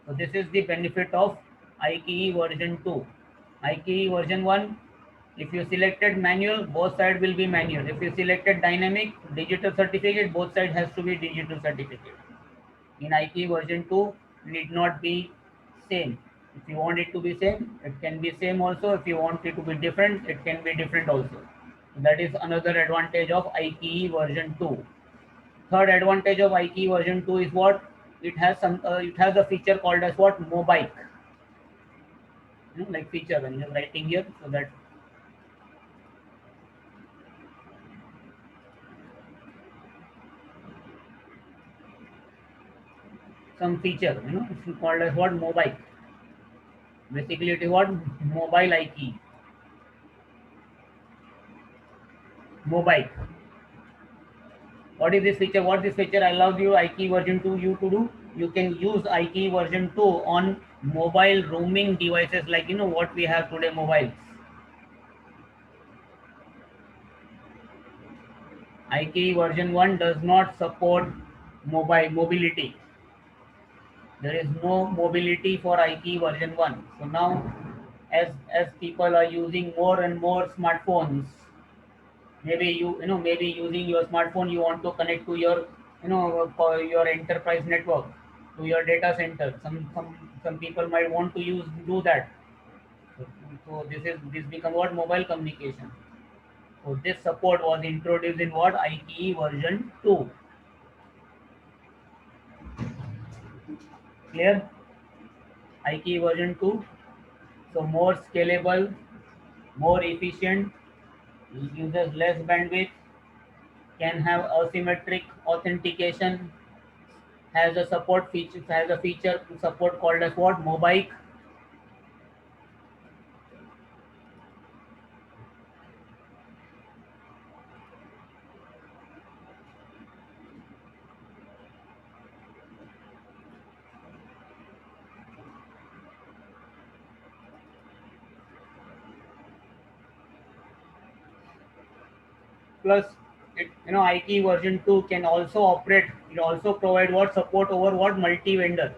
So this is the benefit of IKE version 2. IKE version 1, if you selected manual, both sides will be manual. If you selected dynamic digital certificate, both sides has to be digital certificate. In IKE version 2, need not be same. If you want it to be same, it can be same also. If you want it to be different, it can be different also. That is another advantage of IKE version 2. Third advantage of IKE version 2 is what? It has a feature called as what? Mobike. Like feature, when you're writing here, so that some feature, it's called as what? Mobike. Basically, it is what? Mobile IKE. Mobile. What is this feature? What this feature allows you IKE version 2 you to do? you can use IKE version 2 on mobile roaming devices like what we have today, mobiles. IKE version 1 does not support mobile mobility. There is no mobility for IKE version 1. So now, as people are using more and more smartphones, maybe maybe using your smartphone, you want to connect to your for your enterprise network, to your data center. Some people might want to do that. So this become what, mobile communication. So this support was introduced in what, IKE version 2. Clear? IKE version 2. So more scalable, more efficient, uses less bandwidth, can have asymmetric authentication, has a feature support called as what, mobile. Plus IKE version 2 can also operate, it also provide what, support over what, multi-vendor,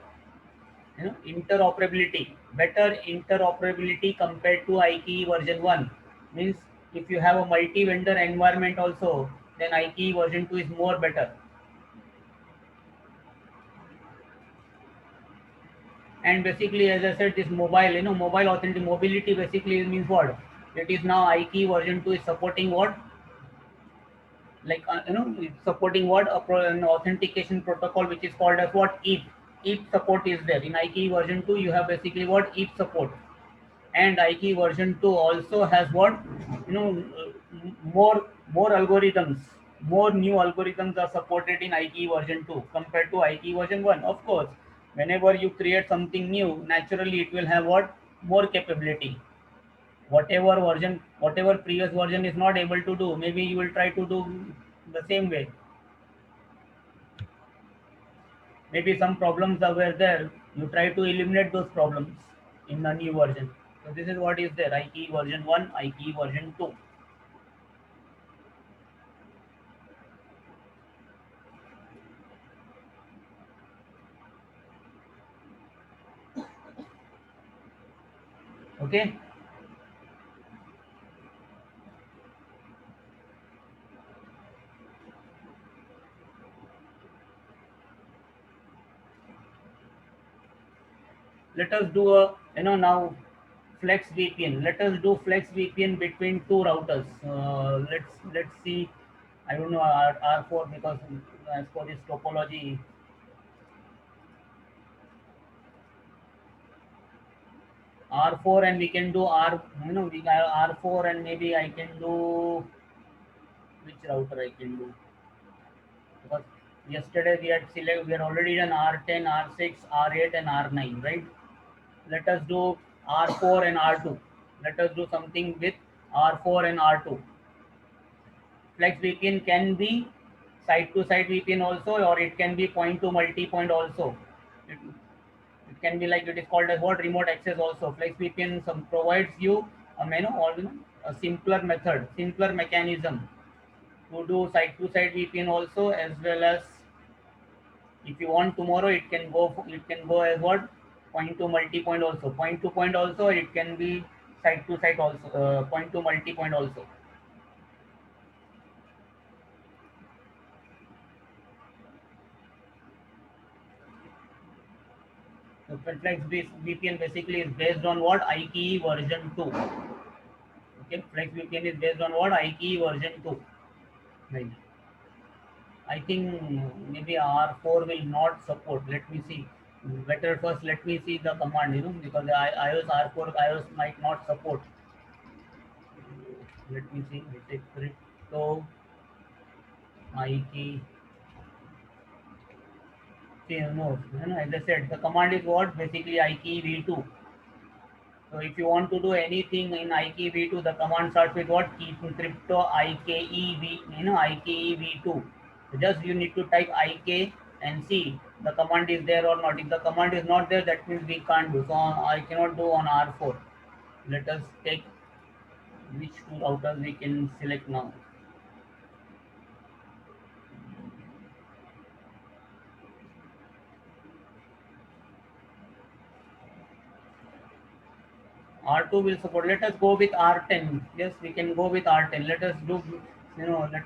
interoperability, better interoperability compared to IKE version 1. Means if you have a multi-vendor environment also, then IKE version 2 is more better. And basically, as I said, this mobile, mobile authentic mobility basically means what? It is now IKE version 2 is supporting what? Like, it's supporting what? An authentication protocol which is called as what? EAP. EAP support is there. In IKE version 2, you have basically what? EAP support. And IKE version 2 also has what? You know, more algorithms. More new algorithms are supported in IKE version 2 compared to IKE version 1. Of course, whenever you create something new, naturally it will have what? More capability. Whatever previous version is not able to do, maybe you will try to do the same way. Maybe some problems are were there, you try to eliminate those problems in the new version. So this is what is there, IKE version 1, IKE version 2. Okay. Let us do a, now, flex VPN. Let us do flex VPN between two routers. Let's see. I don't know R4, because as for this topology, R4, and we can do we got R4, and maybe I can do, which router I can do, because yesterday we had already done R10, R6, R8, and R9, right? Let us do R4 and R2. Let us do something with R4 and R2. Flex VPN can be site to site VPN also, or it can be point to multi point also. It can be like, it is called as what, remote access also. Flex VPN provides you a simpler method, simpler mechanism to do site to site VPN also, as well as if you want tomorrow, it can go as what, point to multi point also. Point to point also, it can be site to site also, point to multi point also. So Flex VPN basically is based on what, IKE version 2. Okay, Flex VPN is based on what, IKE version 2. Right. I think maybe R4 will not support. Let me see. Better first let me see the command, because iOS R4 iOS might not support. Let me see. Let's say crypto IKE. See, no, as I said, the command is what, basically IKE v2. So if you want to do anything in IKE v2, the command starts with what, crypto IKE v, IKE v2. So just you need to type IK and see the command is there or not. If the command is not there, that means we can't do. So I cannot do on R4. Let us take which two routers we can select now. R2 will support. Let us go with R10. Yes, we can go with R10. Let us do, let.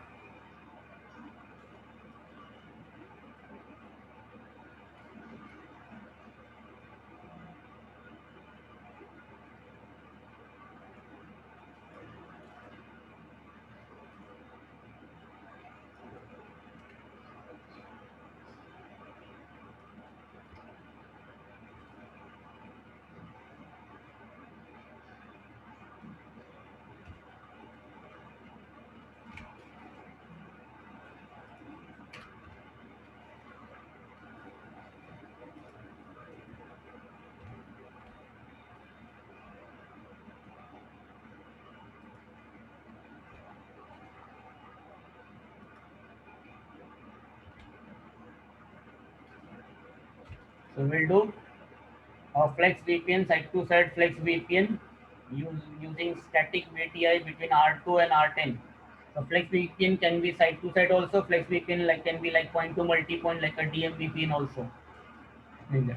So we'll do Flex VPN, side to side Flex VPN using static VTI between R2 and R10. So Flex VPN can be side to side also. Flex VPN can be like point to multi point, like a DM VPN also. Yeah.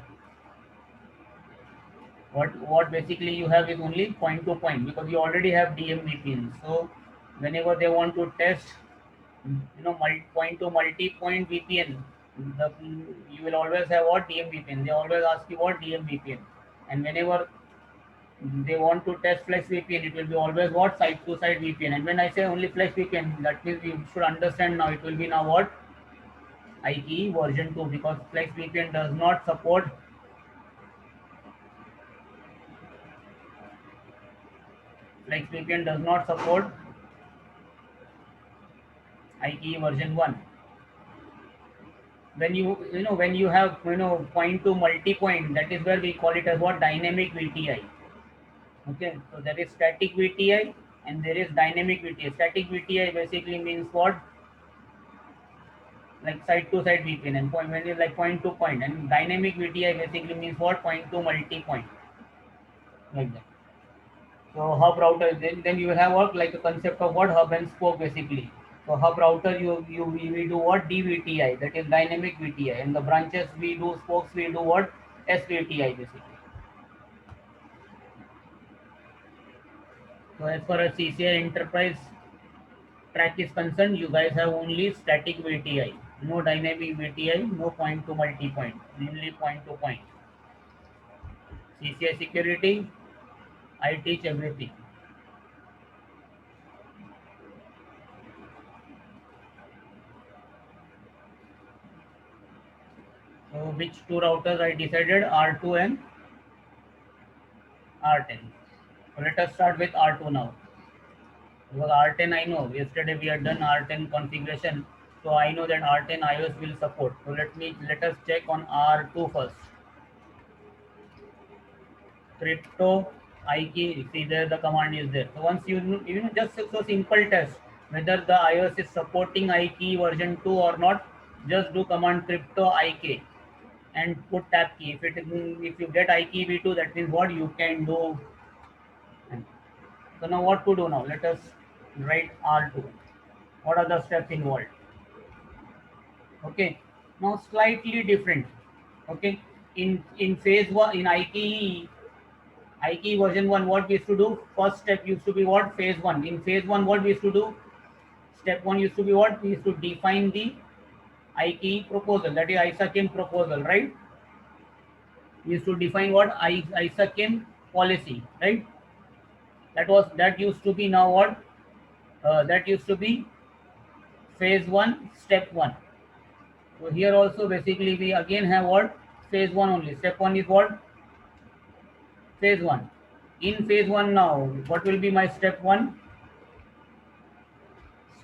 What basically you have is only point to point, because you already have DM VPN. So whenever they want to test, point to multi point VPN, you will always have what DM VPN. They always ask you what DM VPN, and whenever they want to test Flex VPN, it will be always what side to side VPN. And when I say only Flex VPN, that means you should understand now it will be now what IKE version 2, because Flex VPN does not support Flex VPN does not support IKE version 1. When you have point to multi point, that is where we call it as what dynamic VTI. Okay, so there is static VTI and there is dynamic VTI. Static VTI basically means what, like side to side VPN, and point when is like point to point, and dynamic VTI basically means what, point to multi point, like that. So hub router, then you have what, like a concept of what hub and spoke basically. So hub router, we do what, DVTI, that is dynamic VTI, and the branches we do, spokes we do what, SVTI basically. So as far as CCI enterprise track is concerned, you guys have only static VTI, no dynamic VTI, no point to multi point, only point to point. CCI security, I teach everything. So which two routers I decided, R2 and R10. So let us start with R2 now. Because R10 I know, yesterday we had done R10 configuration, so I know that R10 iOS will support. So let us check on R2 first. Crypto IKE, see there the command is there. So once just so simple test whether the iOS is supporting IKE version 2 or not, just do command crypto IK and put tab key. If you get IKE v2, that means what you can do. So now what to do now? Let us write R2. What are the steps involved? Okay, now slightly different. Okay, in phase one, in IKE version 1, what we used to do, first step used to be what, phase 1. In phase 1, what we used to do, step 1 used to be what, we used to define the IKE proposal, that is ISAKIM proposal, right? We used to define what, ISAKIM policy, right? That used to be now what, that used to be phase 1, step 1. So here also basically we again have what, phase 1 only. Step 1 is what, phase 1. In phase 1 now, what will be my step 1?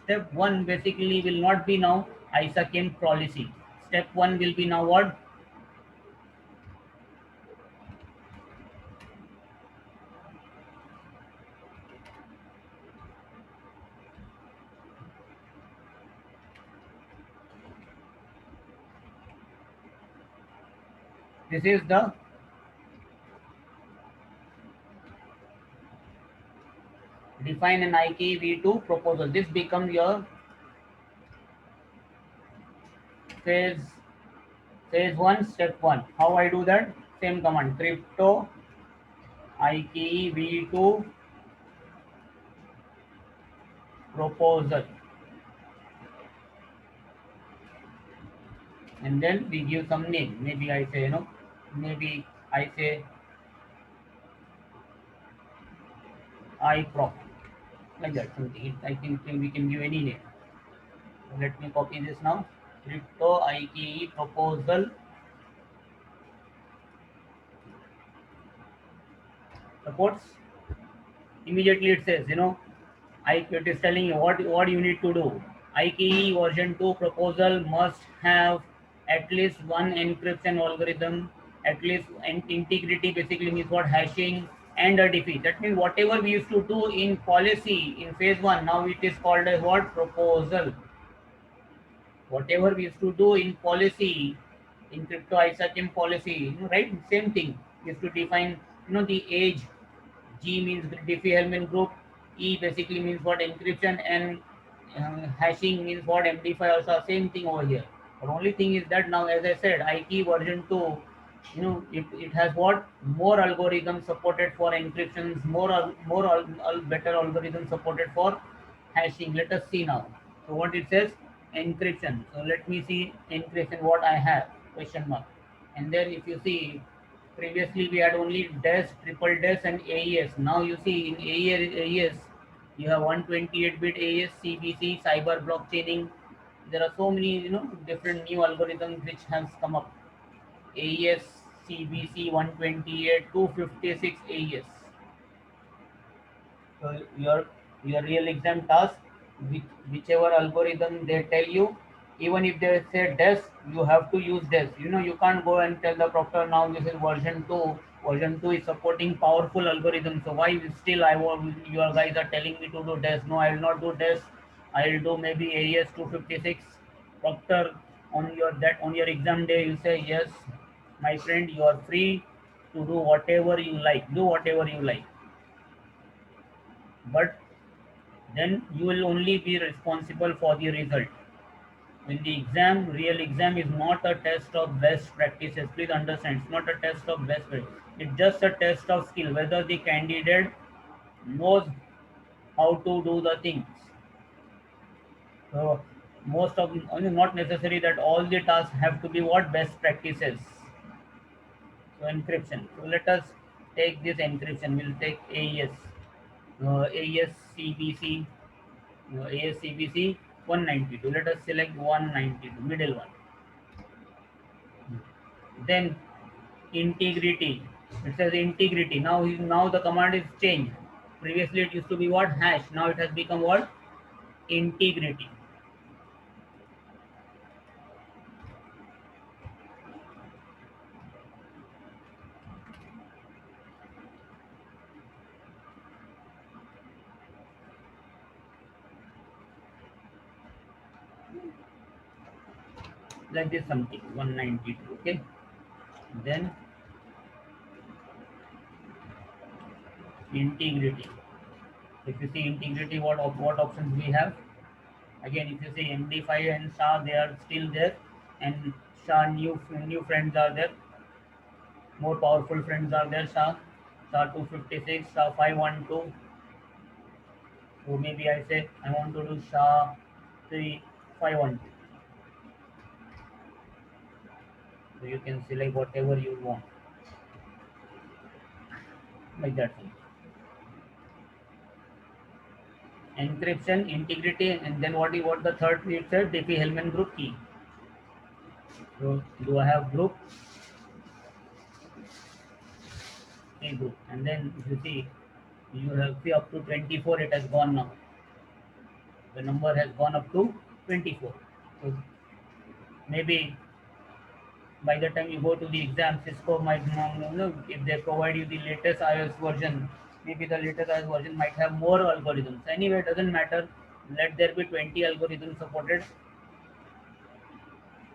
Step 1 basically will not be now ISAKIM policy. Step 1 will be now what? This is the define an IKE v2 proposal. This becomes your phase phase 1 step 1. How I do that? Same command, crypto IKE v2 proposal, and then we give some name. Maybe I say, maybe I say iProp, like that something. I think we can give any name. So let me copy this now. Crypto IKE proposal supports. Immediately it says, it is telling you what you need to do. IKE version 2 proposal must have at least one encryption algorithm, at least integrity basically means what, hashing, and a Diffie. That means whatever we used to do in policy in phase 1, now it is called as what, proposal. Whatever we used to do in policy, in crypto ISACM policy, right? Same thing. We used to define, the age. G means Diffie-Hellman group. E basically means what, encryption, and hashing means what, MD5 also. Same thing over here. The only thing is that now, as I said, IKE version 2, it has what, more algorithms supported for encryptions, better algorithms supported for hashing. Let us see now. So what it says, encryption. So let me see encryption what I have, question mark. And then if you see, previously we had only DES, triple DES, and AES. Now you see in AES you have 128-bit AES, CBC, cyber blockchaining. There are so many different new algorithms which has come up. AES, CBC, 128, 256 AES. So your real exam task, whichever algorithm they tell you, even if they say DES, you have to use DES. You can't go and tell the proctor now this is version 2. Version 2 is supporting powerful algorithms. So why still your guys are telling me to do DES? No, I will not do DES. I will do maybe AES 256. Proctor on your exam day you say, yes, my friend, you are free to do whatever you like. Do whatever you like. But then you will only be responsible for the result. When the real exam is not a test of best practices. Please understand, it's not a test of best practice. It's just a test of skill, whether the candidate knows how to do the things. So most of not necessary that all the tasks have to be what, best practices. So encryption. So let us take this encryption. We'll take AES, AES CBC, ASCBC 192. Let us select 192, middle one. Then integrity. It says integrity. Now the command is changed. Previously it used to be what, hash. Now it has become what, integrity. Like this something 192. Okay. Then integrity. If you see integrity, what options we have? Again, if you see MD5 and SHA, they are still there, and SHA new friends are there. More powerful friends are there. SHA 256, SHA 512. So maybe I say I want to do SHA 3512. So you can select whatever you want, like that. Encryption, integrity, and then what the third it said, Diffie-Hellman group key. So do I have group? A group, and then if you see, you have up to 24. It has gone now. The number has gone up to 24. So maybe by the time you go to the exam, Cisco might if they provide you the latest iOS version, maybe the latest iOS version might have more algorithms. Anyway, it doesn't matter. Let there be 20 algorithms supported.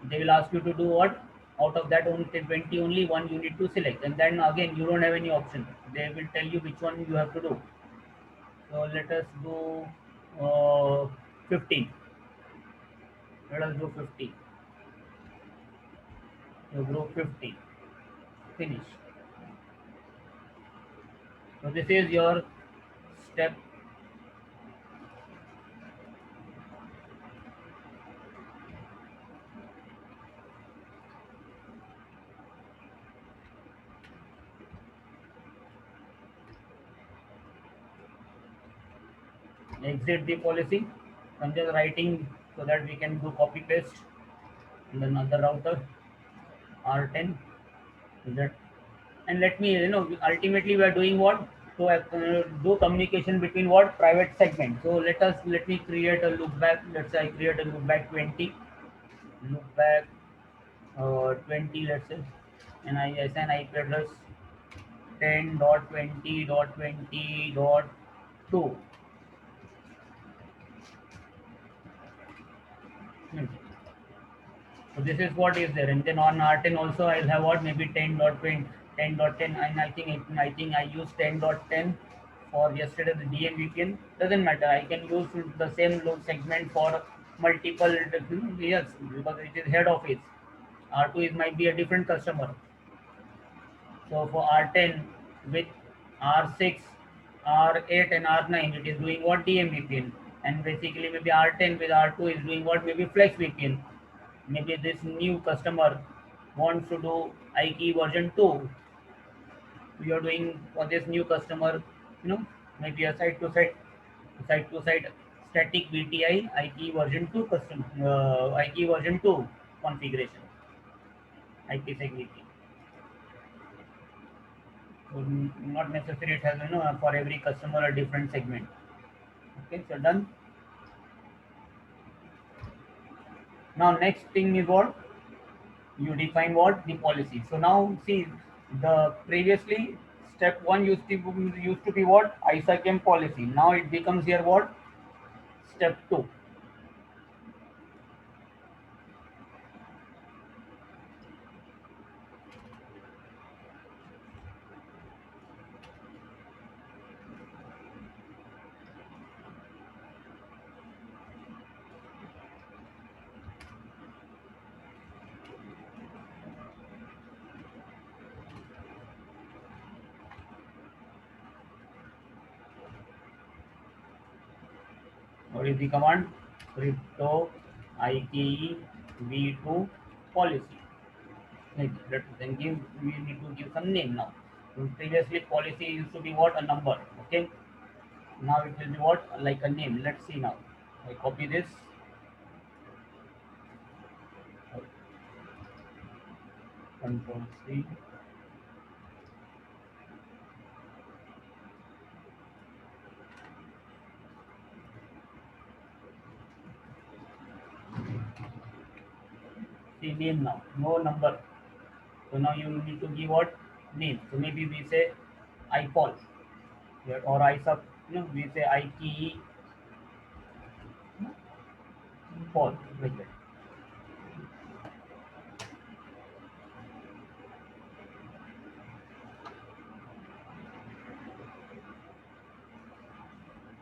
They will ask you to do what? Out of that only 20 only one you need to select, and then again you don't have any option. They will tell you which one you have to do. So let us do 15. Let us do 50. So group 50. Finish. So this is your step. Exit the policy. I'm just writing so that we can do copy paste in another router. R10. That, and let me, ultimately we are doing what, to do communication between what, private segment. So let me create a loop back. Let's say I create a loop back 20, loop back 20, let's say, and I assign IP address 10.20.20.2. Hmm. So this is what is there, and then on R10 also I'll have what, maybe 10.20, 10.10, and I think I used 10.10 for yesterday the DM VPN. Doesn't matter. I can use the same load segment for multiple years because it is head office. R2 is might be a different customer. So for R10 with R6, R8 and R9, it is doing what, DM VPN, and basically maybe R10 with R2 is doing what, maybe Flex VPN. Maybe this new customer wants to do IKE version 2. We are doing for this new customer, maybe a side to side static VTI IKE version 2 custom, IKE version 2 configuration, IPsec VT. So not necessary it has, for every customer a different segment. Okay, so done. Now next thing is what, you define what, the policy. So now see, the previously step one used to be what, ISACM policy. Now it becomes here what, step two. What is the command? Crypto IKE v2 policy. Then we need to give some name now. So previously policy used to be what, a number. Okay. Now it will be what, like a name. Let's see now. I copy this. Control C. See name now. No number. So now you need to give what, name. So maybe we say IPOL here, or ISUP. We say IKE Pol, like that.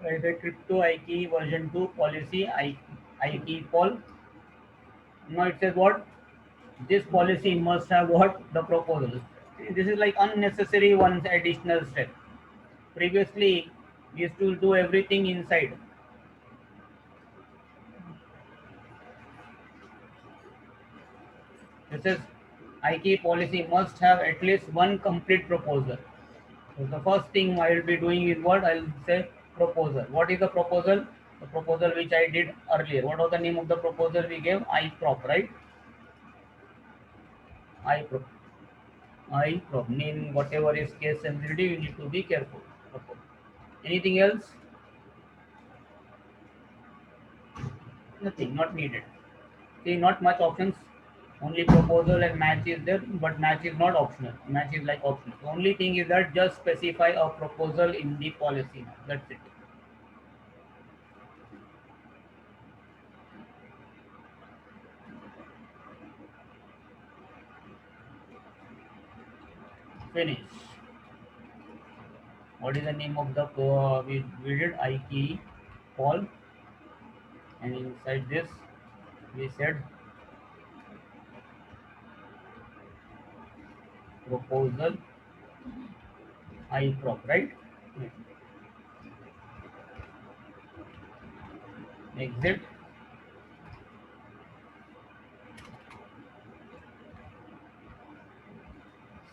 I say crypto IKE version 2 policy IKE Pol. Now it says what, this policy must have what, the proposal. This is like unnecessary one additional step. Previously we used to do everything inside. This is IKE policy must have at least one complete proposal. So the first thing I will be doing is what, I'll say proposal. What is the proposal? The proposal which I did earlier. What was the name of the proposal we gave? IPROP, right? IPROP. IPROP. Name whatever is case sensitivity, you need to be careful. Anything else? Nothing, not needed. See, not much options. Only proposal and match is there, but match is not optional. Match is like optional. The only thing is that just specify a proposal in the policy. That's it. Finish. What is the name of the we did I key Paul, and inside this we said proposal I prop, right? Exit.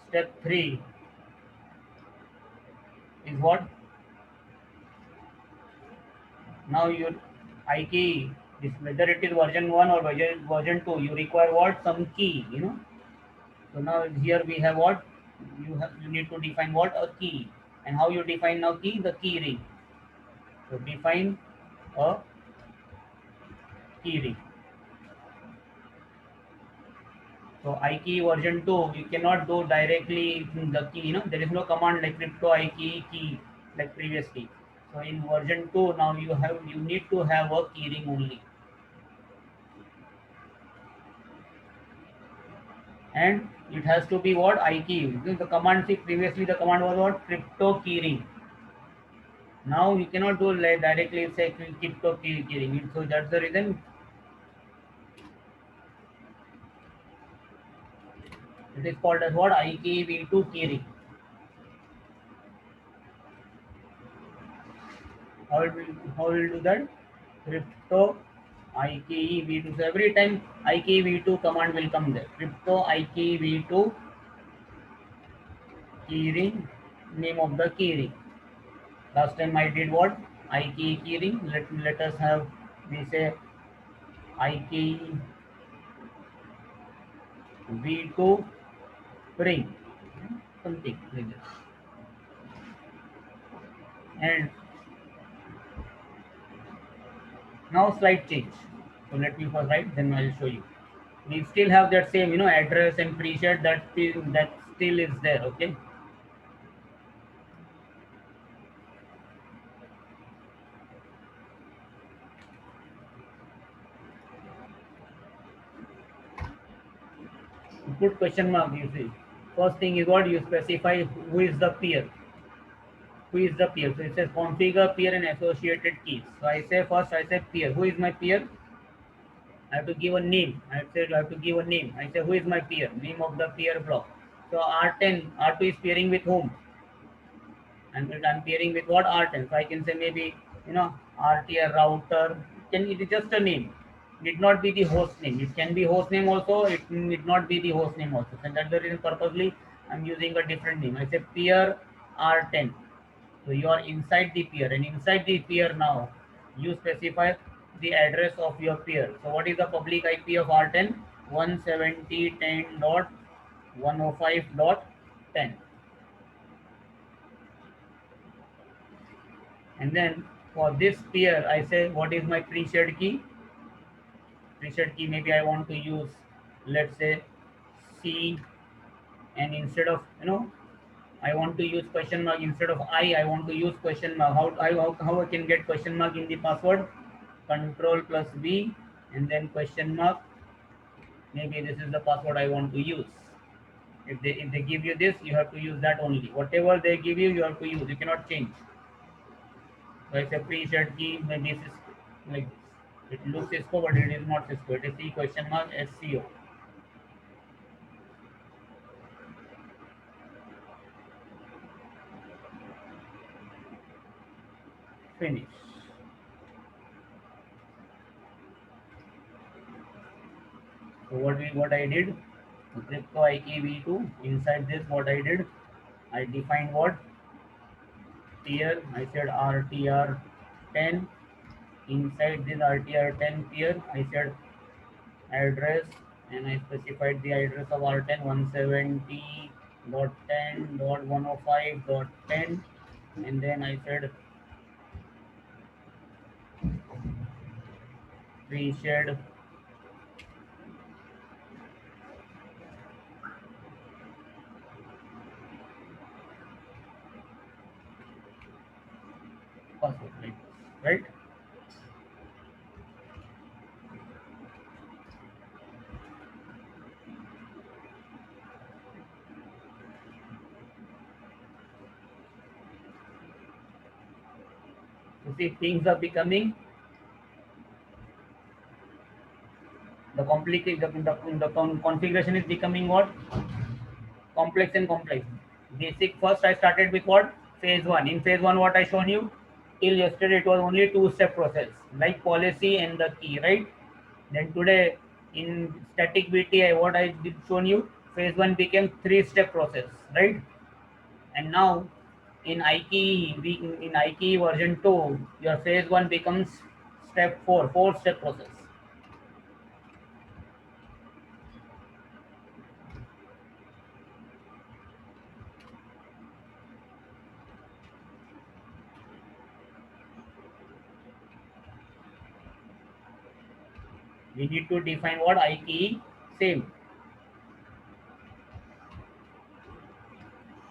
Step 3 is what? Now your I key, this whether it is version 1 or version 2, you require what? Some key, So now here we have what? You need to define what? A key. And how you define now key? The key ring. So define a key ring. So IKEY version 2, you cannot do directly the key, there is no command like crypto IKEY key like previously. So in version 2 now you need to have a key ring only. And it has to be what? IKEY. The command, see, previously the command was what? Crypto key ring. Now you cannot do like directly say crypto key ring. So that's the reason it is called as what? IKEY v2 key ring. How will do that? Crypto IKEY v2. So every time IKEY v2 command will come there. Crypto IKEY v2 keyring, name of the keyring. Last time I did what? IKEY keyring. Let us have, we say IKEY v2 ring, something like this. And now slide change. So let me first write, then I'll show you. We still have that same, address and preset that still is there. Okay. Put question mark, you see. First thing is what? You specify who is the peer. Who is the peer? So it says configure peer and associated keys. So I say first, I say peer. Who is my peer? I have to give a name. I have to give a name. I say who is my peer? Name of the peer block. So R2 is peering with whom? And I'm peering with what? R10. So I can say maybe, RTR router. It is just a name. Need not be the host name. It can be host name also. It need not be the host name also. And that's the reason purposely I'm using a different name. I say peer R10. So you are inside the peer, and inside the peer now you specify the address of your peer. So what is the public IP of R10? 170.10.105.10. And then for this peer, I say what is my pre-shared key? Pre-shared key, maybe I want to use, let's say, C, and instead of, I want to use question mark instead of I want to use question mark. How I can get question mark in the password? Control plus V and then question mark. Maybe this is the password I want to use. If they give you this, you have to use that only. Whatever they give you, you have to use. You cannot change. So it's a pre-shared key. Maybe it's like this. It looks Cisco, but it is not Cisco. It is C question mark SCO. Finish. So what I did? Crypto IKEY v2. Inside this, what I did? I defined what? Tier. I said RTR10. Inside this RTR10 tier, I said address, and I specified the address of R10 170.10.105.10, and then I said pre-shared password, like this, right? see things are becoming the configuration is becoming what? Complex and complex. Basic first I started with what? Phase one. In phase one, what I shown you till yesterday, it was only two-step process like policy and the key, right? Then today in static BTI, what I did shown you, phase one became three-step process, right? And now in IKE, in IKE version 2, your phase one becomes step four-step process. We need to define what IKE, same.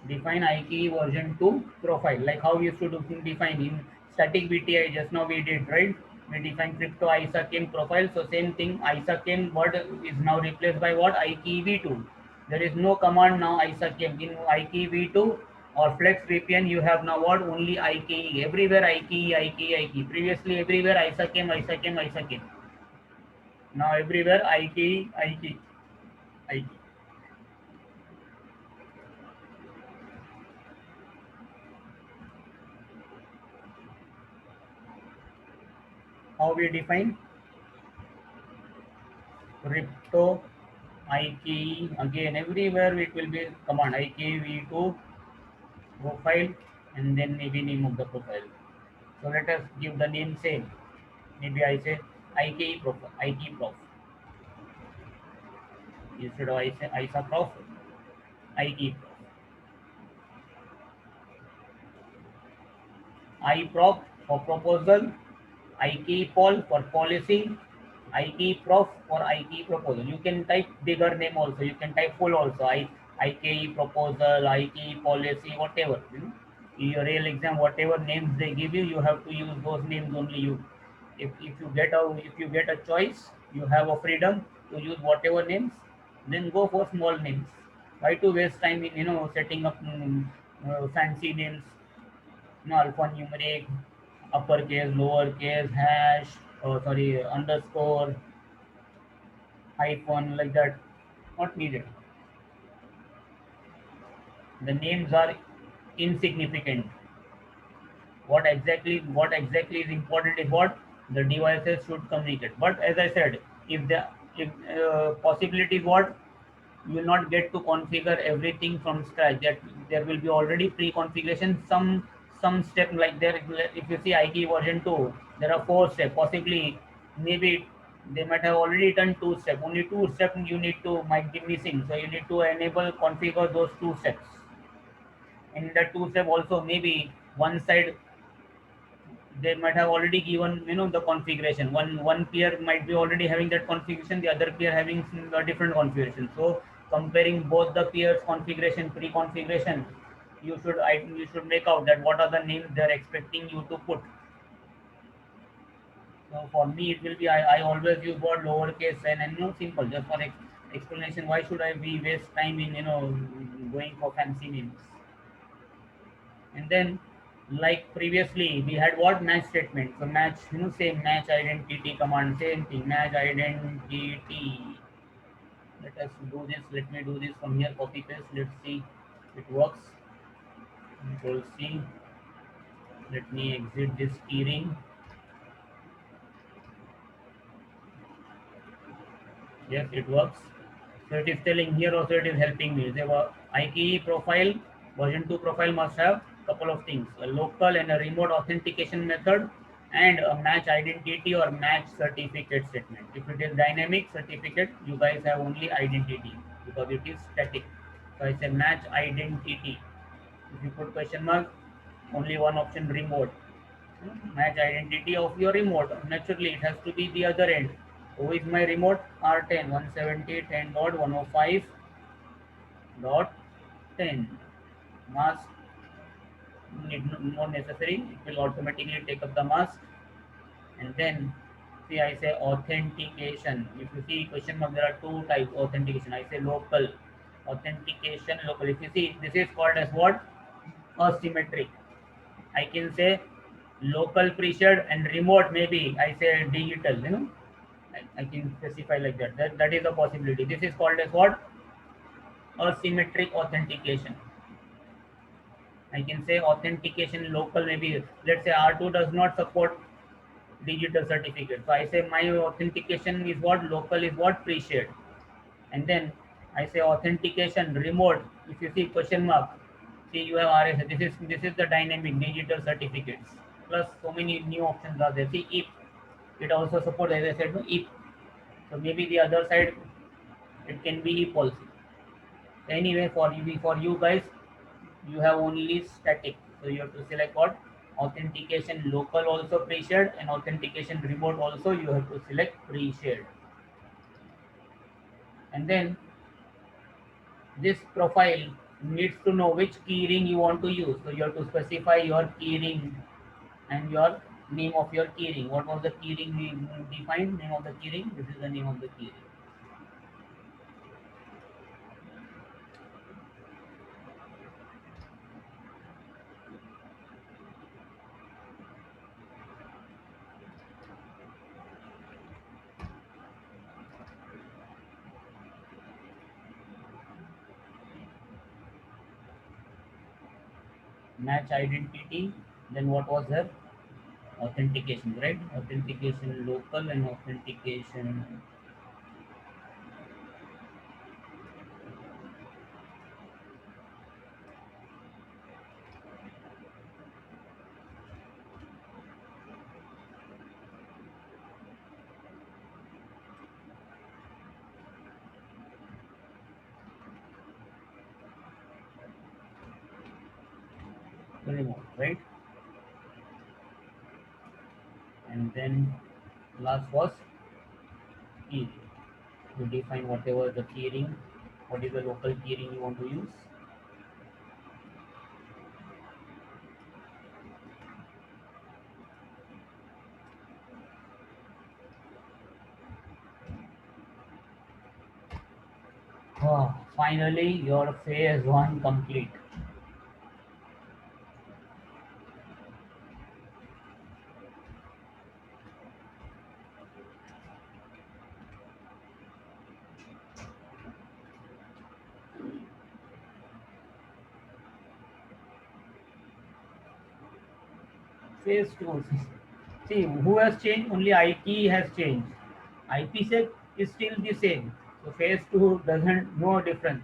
Define IKE version 2 profile, like how we used to define in static BTI, just now we did, right? We define crypto ISAKEM profile, so same thing, ISAKEM word is now replaced by what? IKE v2. There is no command now ISAKEM. In IKE v2 or Flex VPN, you have now what? Only IKE. Everywhere IKE. Previously everywhere ISAKEM. Now everywhere IKE. How we define? Crypto IKE, again everywhere it will be command IKE v2 profile, and then maybe name of the profile. So let us give the name same. Maybe I say IKE profile, IKE prof. Instead of I say ISA prof, IKE prof. I prof for proposal, IKE pol for policy, IKE prof for IKE proposal. You can type bigger name also. You can type full also. IKE proposal, IKE policy, whatever. You know, in your real exam, whatever names they give you, you have to use those names only. If you get a choice, you have a freedom to use whatever names. Then go for small names. Why to waste time in setting up fancy names? Alphanumeric, uppercase, lowercase, hash, sorry, underscore, hyphen, like that. Not needed. The names are insignificant. What exactly is important is what the devices should communicate. But as I said, if possibility is what, you will not get to configure everything from scratch. That there will be already pre-configuration. Some step like there. If you see IKE version 2, there are 4 steps. Possibly, maybe they might have already done 2 steps. Only 2 steps you need to might be missing. So you need to enable configure those 2 steps. In that 2 step also, maybe one side they might have already given the configuration. One peer might be already having that configuration, the other peer having a different configuration. So comparing both the peers configuration, pre-configuration, you should make out that what are the names they are expecting you to put. So for me it will be, I always use word lowercase and simple, just for explanation. Why should I be waste time in going for fancy names? And then, like previously we had what? Match statement. So match, same match identity command, same thing, match identity. Let us do this. Let me do this from here, copy paste. Let's see if it works. Control C. Let me exit this keyring. Yes, it works. So it is telling here also, it is helping me. The IKE profile version 2 profile must have couple of things: a local and a remote authentication method, and a match identity or match certificate statement. If it is dynamic certificate, you guys have only identity because it is static. So I say match identity. If you put question mark, only one option, remote. Match identity of your remote. Naturally, it has to be the other end. Who is my remote? R10 170.10.105.10. Mask not necessary. It will automatically take up the mask. And then see, I say authentication. If you see question mark, there are 2 types authentication. I say local authentication, local. If you see, this is called as what? Asymmetric. I can say local pre-shared, and remote maybe I say digital, I can specify like that. That is a possibility. This is called as what? Asymmetric authentication. I can say authentication local, maybe let's say R2 does not support digital certificate. So I say my authentication is what? Local is what? Pre-shared. And then I say authentication remote. If you see question mark, see you have RSA. This is the dynamic digital certificates. Plus so many new options are there. See if it also supports, as I said, no, if. So maybe the other side it can be if also. Anyway, for you guys, you have only static. So you have to select what? Authentication local also pre-shared, and authentication remote also you have to select pre-shared. And then this profile needs to know which keyring you want to use. So you have to specify your keyring and your name of your keyring. What was the keyring we defined? Name of the keyring. This is the name of the keyring. Match identity. Then what was there? Authentication, right? Authentication local and authentication. Remote, right? And then last was key. You define whatever the keyring, what is the local keyring you want to use. Oh, finally, your phase one complete. Phase two. See, who has changed? Only IP has changed. IPsec is still the same. So phase two doesn't no difference.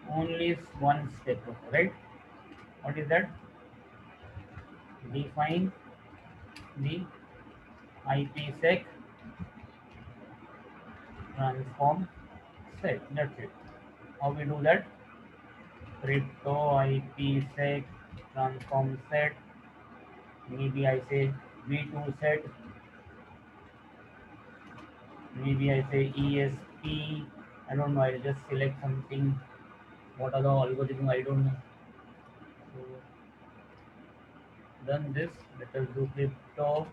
Only one step, right? What is that? Define the IPsec transform set. That's it. How we do that? Crypto IPsec transform set. Maybe I say V2 set. Maybe I say ESP. I don't know. I'll just select something. What are the algorithm? I don't know. So done this. Let us do crypto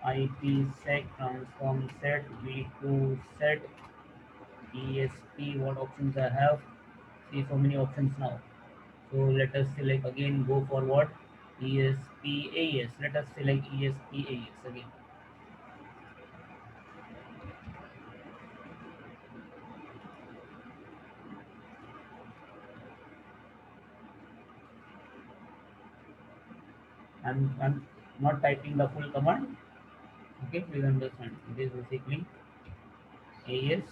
IPsec transform set V2 set ESP. What options I have? See so many options now. So let us select again. Go for what? ESP AES. Let us select ESP AES again. I'm not typing the full command. Okay, please understand. It is basically AES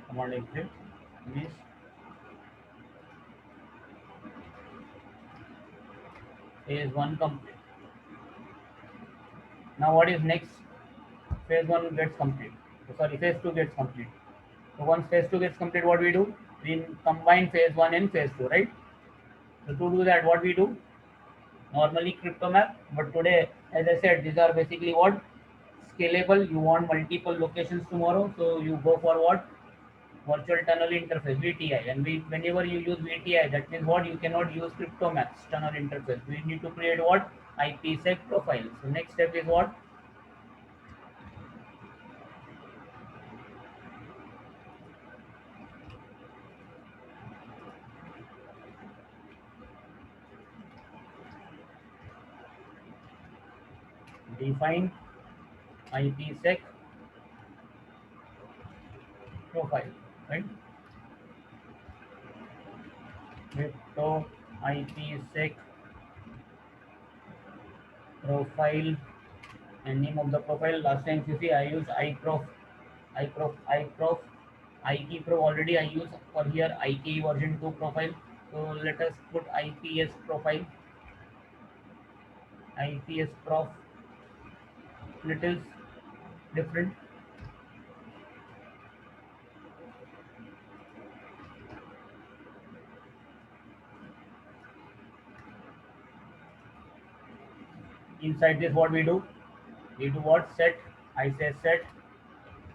command exit is phase one complete. Now what is next? Phase one gets complete. Sorry, phase two gets complete. So once phase two gets complete, what we do? We combine phase one and phase two, right? So to do that, what we do? Normally crypto map, but today, as I said, these are basically what? Scalable. You want multiple locations tomorrow, so you go for what? Virtual tunnel interface VTI. And whenever you use VTI, that means what? You cannot use crypto maps tunnel interface. We need to create what? IPsec profile. So next step is what? Define IPsec profile, right? Crypto IPsec profile, and name of the profile. Last time you see I use iProf, IKey Pro already I use for here IKE version 2 profile. So let us put IPS profile, IPS prof, little different. Inside this what we do? We do what? Set. I say set,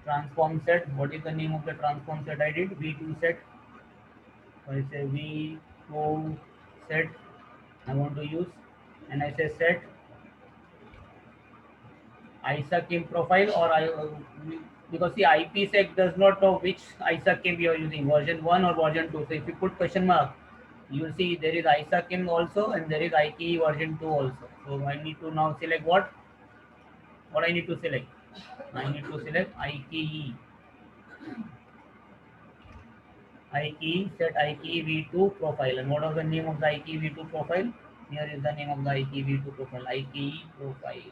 transform set. What is the name of the transform set I did? V2 set. So I say V2 set I want to use, and I say set ISAKIM profile, or because the IPsec does not know which ISAKIM you are using, version 1 or version 2. So if you put question mark, you will see there is ISAKIM also and there is IKE version 2 also. So I need to now select what? What I need to select? I need to select IKE. IKE, set IKE V2 profile. And what was the name of the IKE V2 profile? Here is the name of the IKE V2 profile, IKE profile.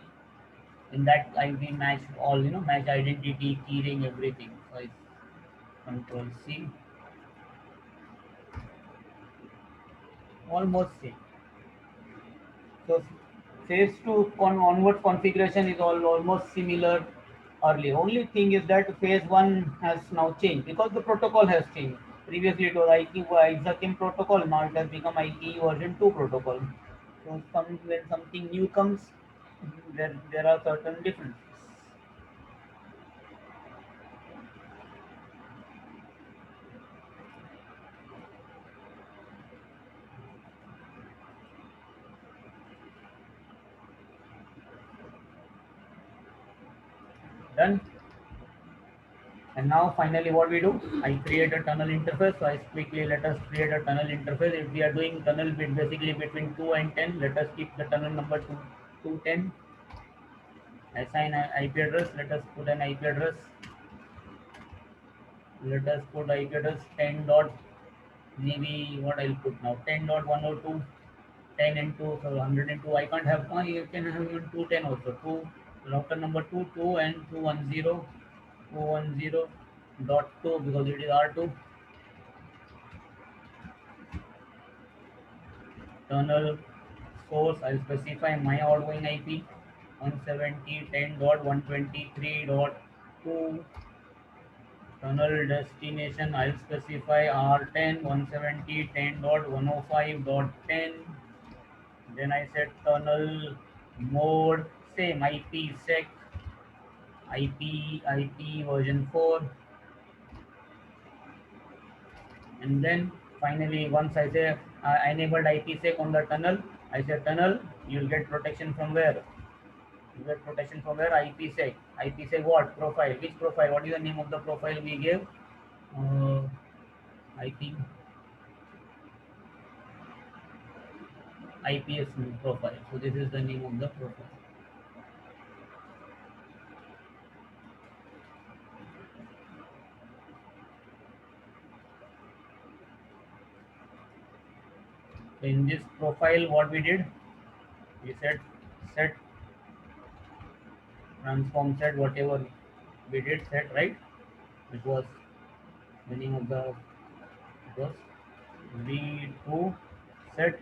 In that we match all, match identity, keyring, everything. So I control C, almost same. So phase 2 onward configuration is almost similar early. Only thing is that phase 1 has now changed because the protocol has changed. Previously it was ISAKIM protocol, now it has become IKE version 2 protocol. So when something new comes, there are certain differences. Done. And now finally what we do, I create a tunnel interface. So I quickly let us create a tunnel interface. If we are doing tunnel bit basically between 2 and 10, let us keep the tunnel number to 10. Assign an IP address. Let us put an IP address. Let us put IP address 10 dot, maybe what I'll put now, 10.102, 10 into, so 102. I can't have, you can have even 210 also. 2 router number 2 and 210.2 because it is R2. Tunnel source, I'll specify my outgoing IP 170.10.123.2. Tunnel destination, I'll specify R10 170.10.105.10. Then I set tunnel mode, same IPsec, IP version 4. And then finally, once I say I enabled IPsec on the tunnel, I say tunnel, you'll get protection from where? You get protection from where? IPsec. IPsec what? Profile. Which profile? What is the name of the profile we gave? IP IPS profile. So this is the name of the profile. So in this profile, what we did, we said set, transform set, whatever we did set, right? It was the name of the, it was v2 set,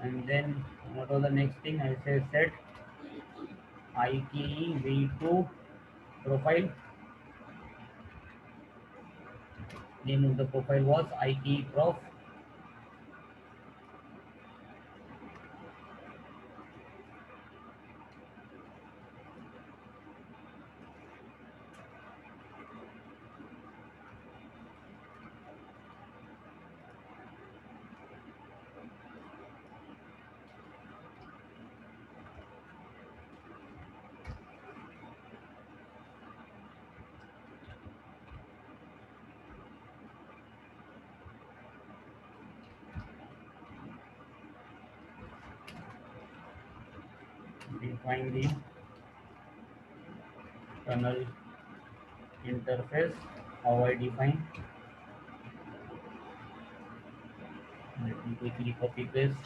and then what was the next thing? I say set IKE v2 profile. Name of the profile was IKE prof. define the tunnel interface. How I define? Let me quickly copy paste.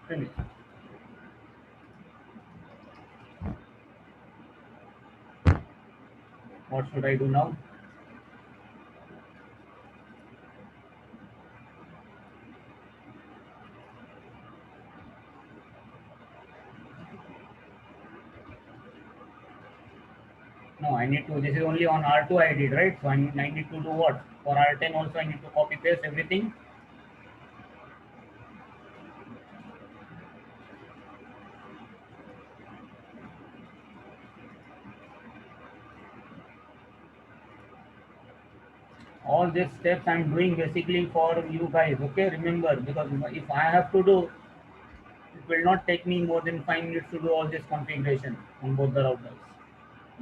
Finish. What should I do now? No, I need to. This is only on R2 I did, right? So I need to do what? For R10 also I need to copy paste everything. All these steps I'm doing basically for you guys. Okay, remember, because if I have to do, it will not take me more than 5 minutes to do all this configuration on both the routers.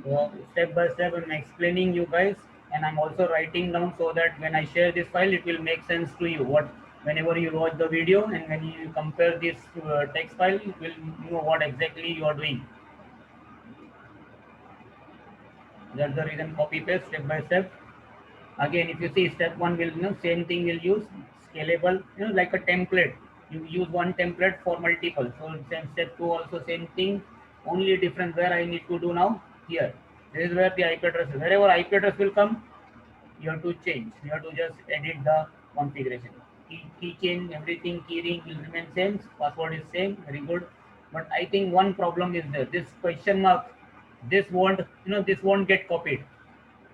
So step by step I'm explaining you guys, and I'm also writing down so that when I share this file it will make sense to you. What Whenever you watch the video and when you compare this text file, you will know what exactly you are doing. That's the reason copy paste step by step. Again, if you see step one will, same thing will use scalable, like a template. You use one template for multiple. So same step two also same thing. Only difference where I need to do now here. This is where the IP address is. Wherever IP address will come, you have to change. You have to just edit the configuration. Key change, everything, key ring will remain same. Password is same. Very good. But I think one problem is there. This question mark, this won't get copied.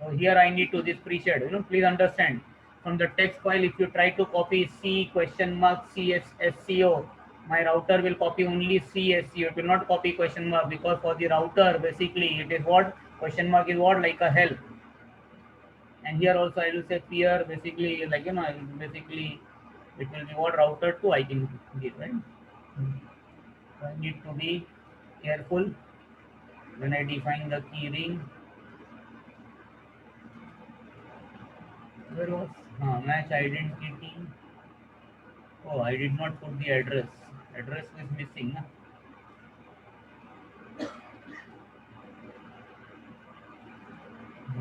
So here I need to this preset. Please understand. From the text file, if you try to copy C question mark CSSCO, my router will copy only CSCO. It will not copy question mark, because for the router, basically, it is what question mark is what, like a hell. And here also I will say peer, basically, like, basically it will be what router 2 I can give, right? So I need to be careful when I define the key ring. Where was match identity? Oh, I did not put the address. Address is missing. Na?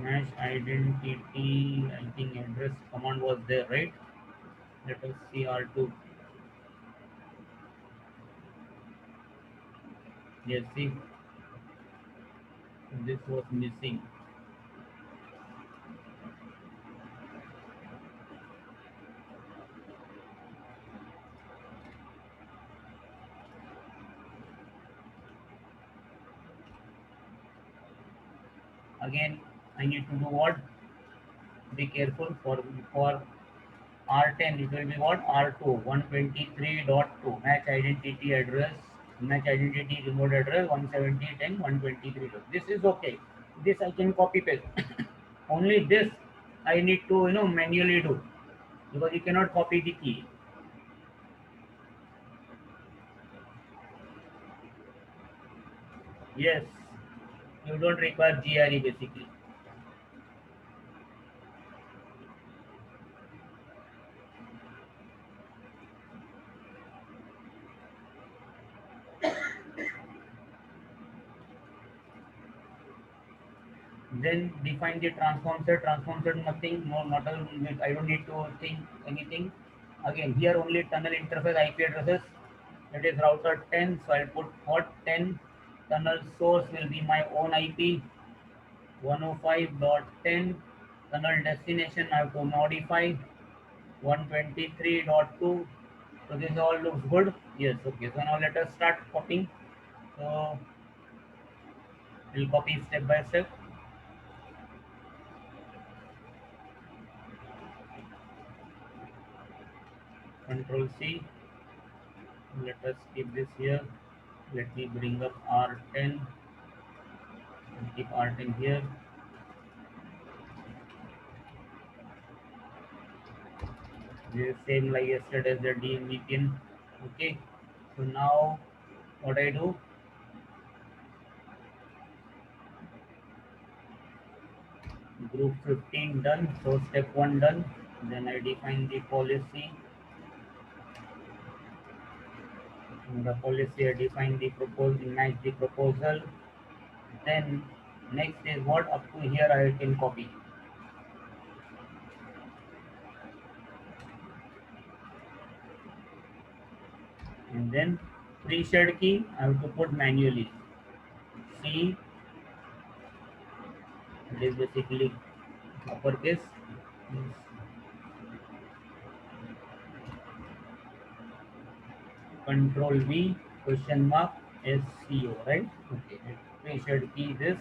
Match identity. I think address command was there, right? Let us see R2. Yes, see, this was missing. Again, I need to do what? Be careful for R10 it will be what? R2 123.2 match identity address, match identity remote address 170.10.123. This is okay. This I can copy paste. Only this I need to manually do, because you cannot copy the key. Yes, you don't require GRE basically. Then define the transform set. Transform set nothing, no, not a, I don't need to think anything. Again, here only tunnel interface IP addresses. It is router 10, so I'll put hot 10. Tunnel source will be my own IP 105.10. Tunnel destination I have to modify 123.2. So this all looks good. Yes, okay. So now let us start copying. So we'll copy step by step. Control C. Let us keep this here. Let me bring up R10 and keep R10 here. This is same like yesterday as the DMVPN. Okay. So now what I do? Group 15 done. So step 1 done. Then I define the policy. In the policy I define the proposal, match the proposal. Then next is what? Up to here I can copy. And then pre-shared key I have to put manually. C, it is basically uppercase. Control V, question mark, SCO, right? Okay. Pre-shared key this,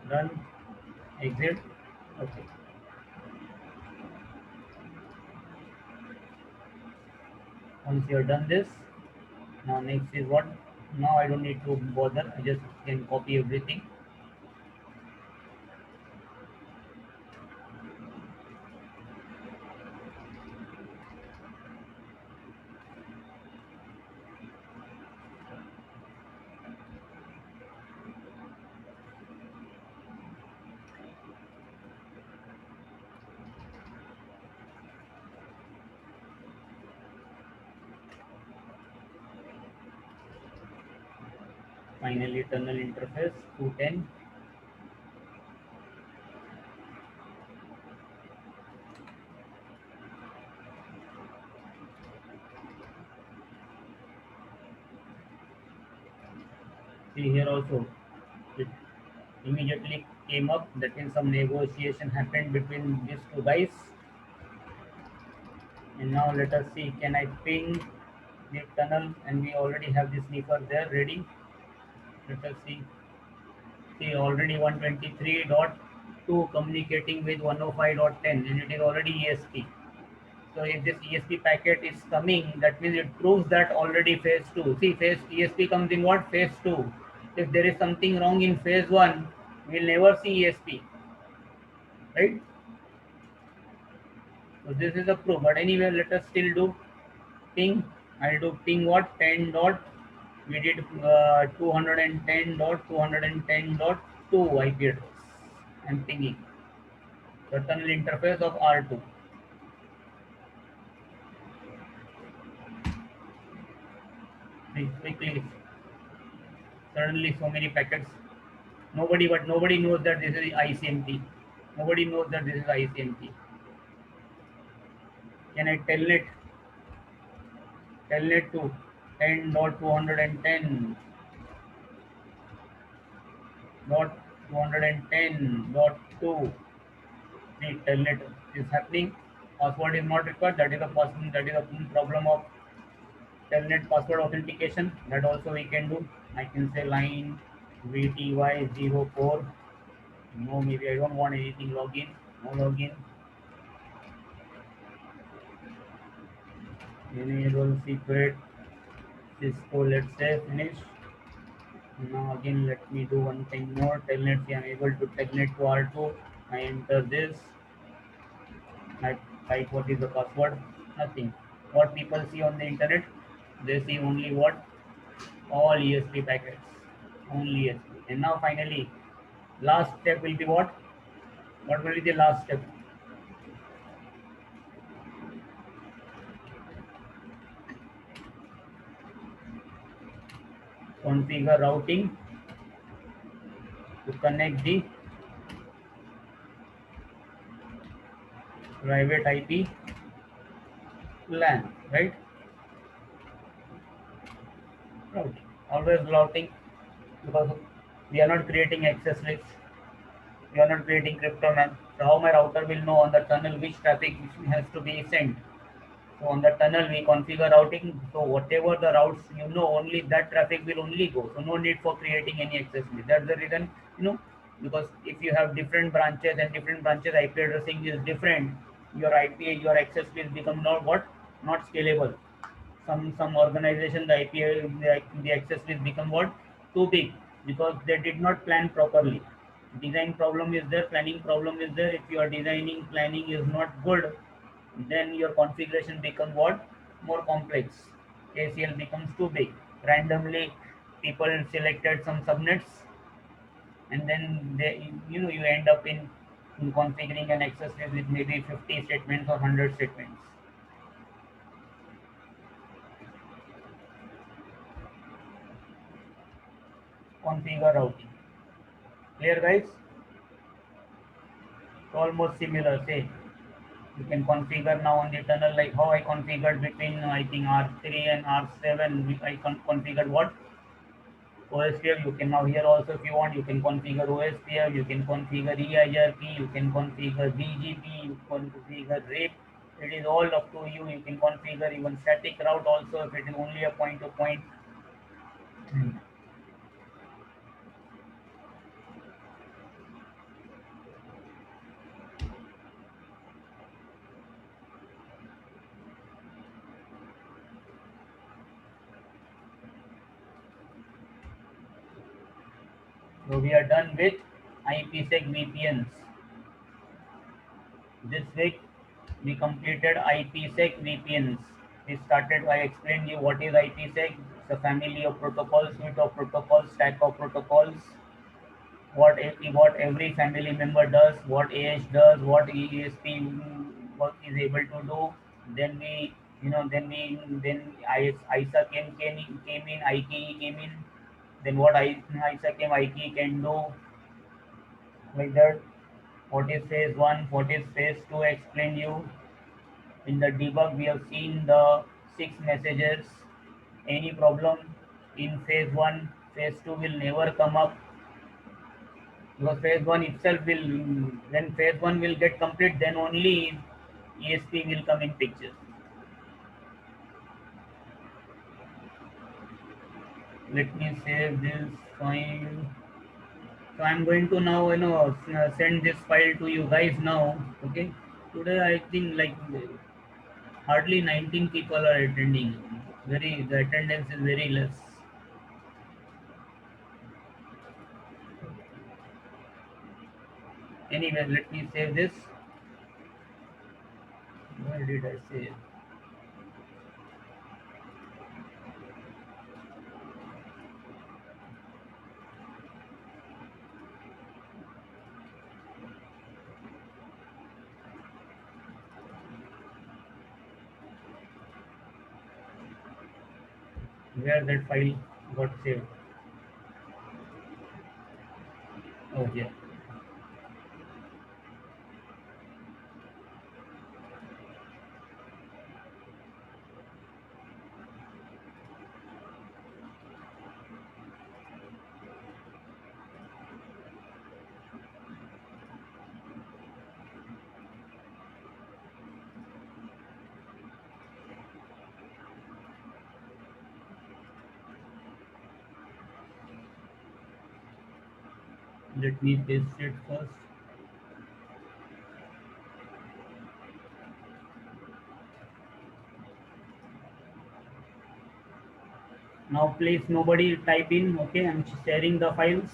run, exit. Okay. Once you are done this, now next is what? Now I don't need to bother, I just can copy everything. Finally, tunnel interface 210. See here also, it immediately came up. That means some negotiation happened between these two guys. And now let us see, can I ping the tunnel? And we already have the sniffer there ready. Let us see. See, already 123.2 communicating with 105.10, and it is already ESP. So if this ESP packet is coming, that means it proves that already phase 2. See, phase ESP comes in what? Phase 2. If there is something wrong in phase 1, we will never see ESP, right? So this is a proof. But anyway, let us still do ping. I'll do ping what? 10 dot. We did 210.210.2 IP address. I'm pinging the tunnel interface of R2. Please, quickly. Suddenly, so many packets. Nobody knows that this is ICMP. Nobody knows that this is ICMP. Can I telnet to 10.210.210.2? The telnet is happening. Password is not required. That is a problem of telnet password authentication. That also we can do. I can say line VTY04 No, maybe I don't want anything login. No login. Enable secret. Cisco. Let's say finish. Now again, let me do one thing more. Telnet. I am able to telnet to R2. I enter this. I type what is the password. Nothing. What people see on the internet, they see only what? All ESP packets. Only ESP. And now finally, last step will be what? What will be the last step? Configure routing to connect the private IP LAN, right? Routing. Always routing because we are not creating access lists. We are not creating crypto map. So how my router will know on the tunnel which traffic has to be sent? So on the tunnel we configure routing. So whatever the routes only that traffic will only go. So no need for creating any access list. That's the reason, because if you have different branches and different branches IP addressing is different, your your access list become not what? Not scalable. Some organization the IP the access list become what? Too big because they did not plan properly. Design problem is there, planning problem is there. If your designing planning is not good, then your configuration become what? More complex. ACL becomes too big. Randomly people selected some subnets, and then you end up in configuring an access list with maybe 50 statements or 100 statements. Configure routing. Clear guys? It's almost similar. Say you can configure now on the tunnel like how I configured between I think R3 and R7. I configured what? OSPF. You can now here also if you want you can configure OSPF. You can configure EIRP. You can configure BGP. You can configure RAPE. It is all up to you. You can configure even static route also if it is only a point to point. So we are done with IPsec VPNs. This week we completed IPsec VPNs. I explained you what is IPsec. It's a family of protocols, suite of protocols, stack of protocols. What every family member does, what AH does, what ESP work is able to do. Then we, then ISA came in, IKE came in. Then what ISA came, IKE can do like that. What is phase one? What is phase two? Explain you. In the debug, we have seen the 6 messages. Any problem in phase one, phase two will never come up because phase one itself will, when phase one will get complete, then only ESP will come in picture. Let me save this file. So I'm going to now, send this file to you guys now. Okay. Today I think like hardly 19 people are attending. The attendance is very less. Anyway, let me save this. Where did I save? Where that file got saved? Oh yeah. Let me paste it first. Now please nobody type in. Okay, I'm sharing the files.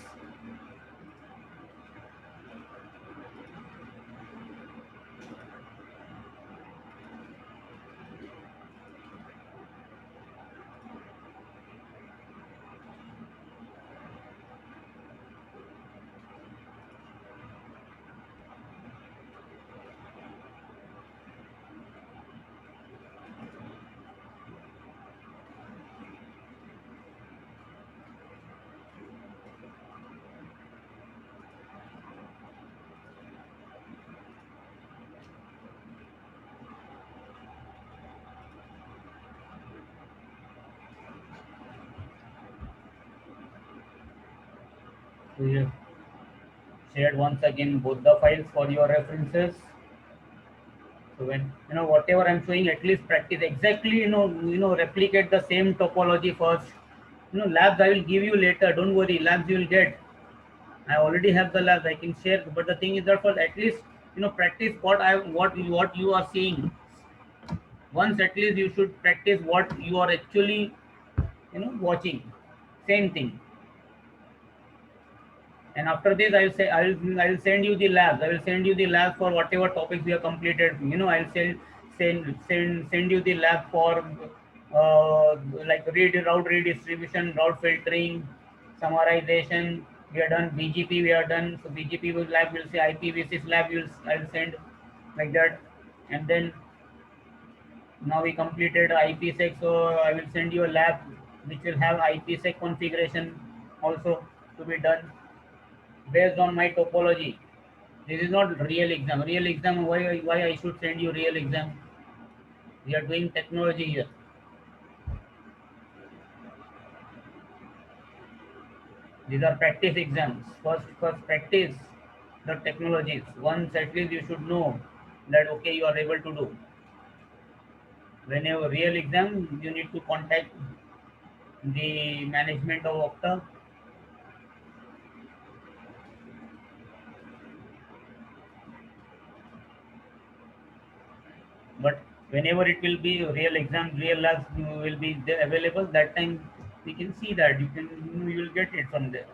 So we have shared once again both the files for your references. So when whatever I'm showing, at least practice exactly. Replicate the same topology first. Labs I will give you later. Don't worry, labs you will get. I already have the labs. I can share. But the thing is that for at least practice what you are seeing. Once at least you should practice what you are actually watching. Same thing. And after this, I'll send you the labs. I will send you the labs for whatever topics we have completed. I'll send you the lab for like route redistribution, route filtering, summarization. We are done. BGP we are done. So BGP lab will say IPv6 lab. I'll send like that. And then now we completed IPsec. So I will send you a lab which will have IPsec configuration also to be done based on my topology. This is not real exam. Real exam, why I should send you real exam? We are doing technology here. These are practice exams. First practice the technologies. Once at least you should know that okay you are able to do. Whenever real exam, you need to contact the management of Okta. But whenever it will be real exam, real labs will be available. That time we can see that you will get it from there.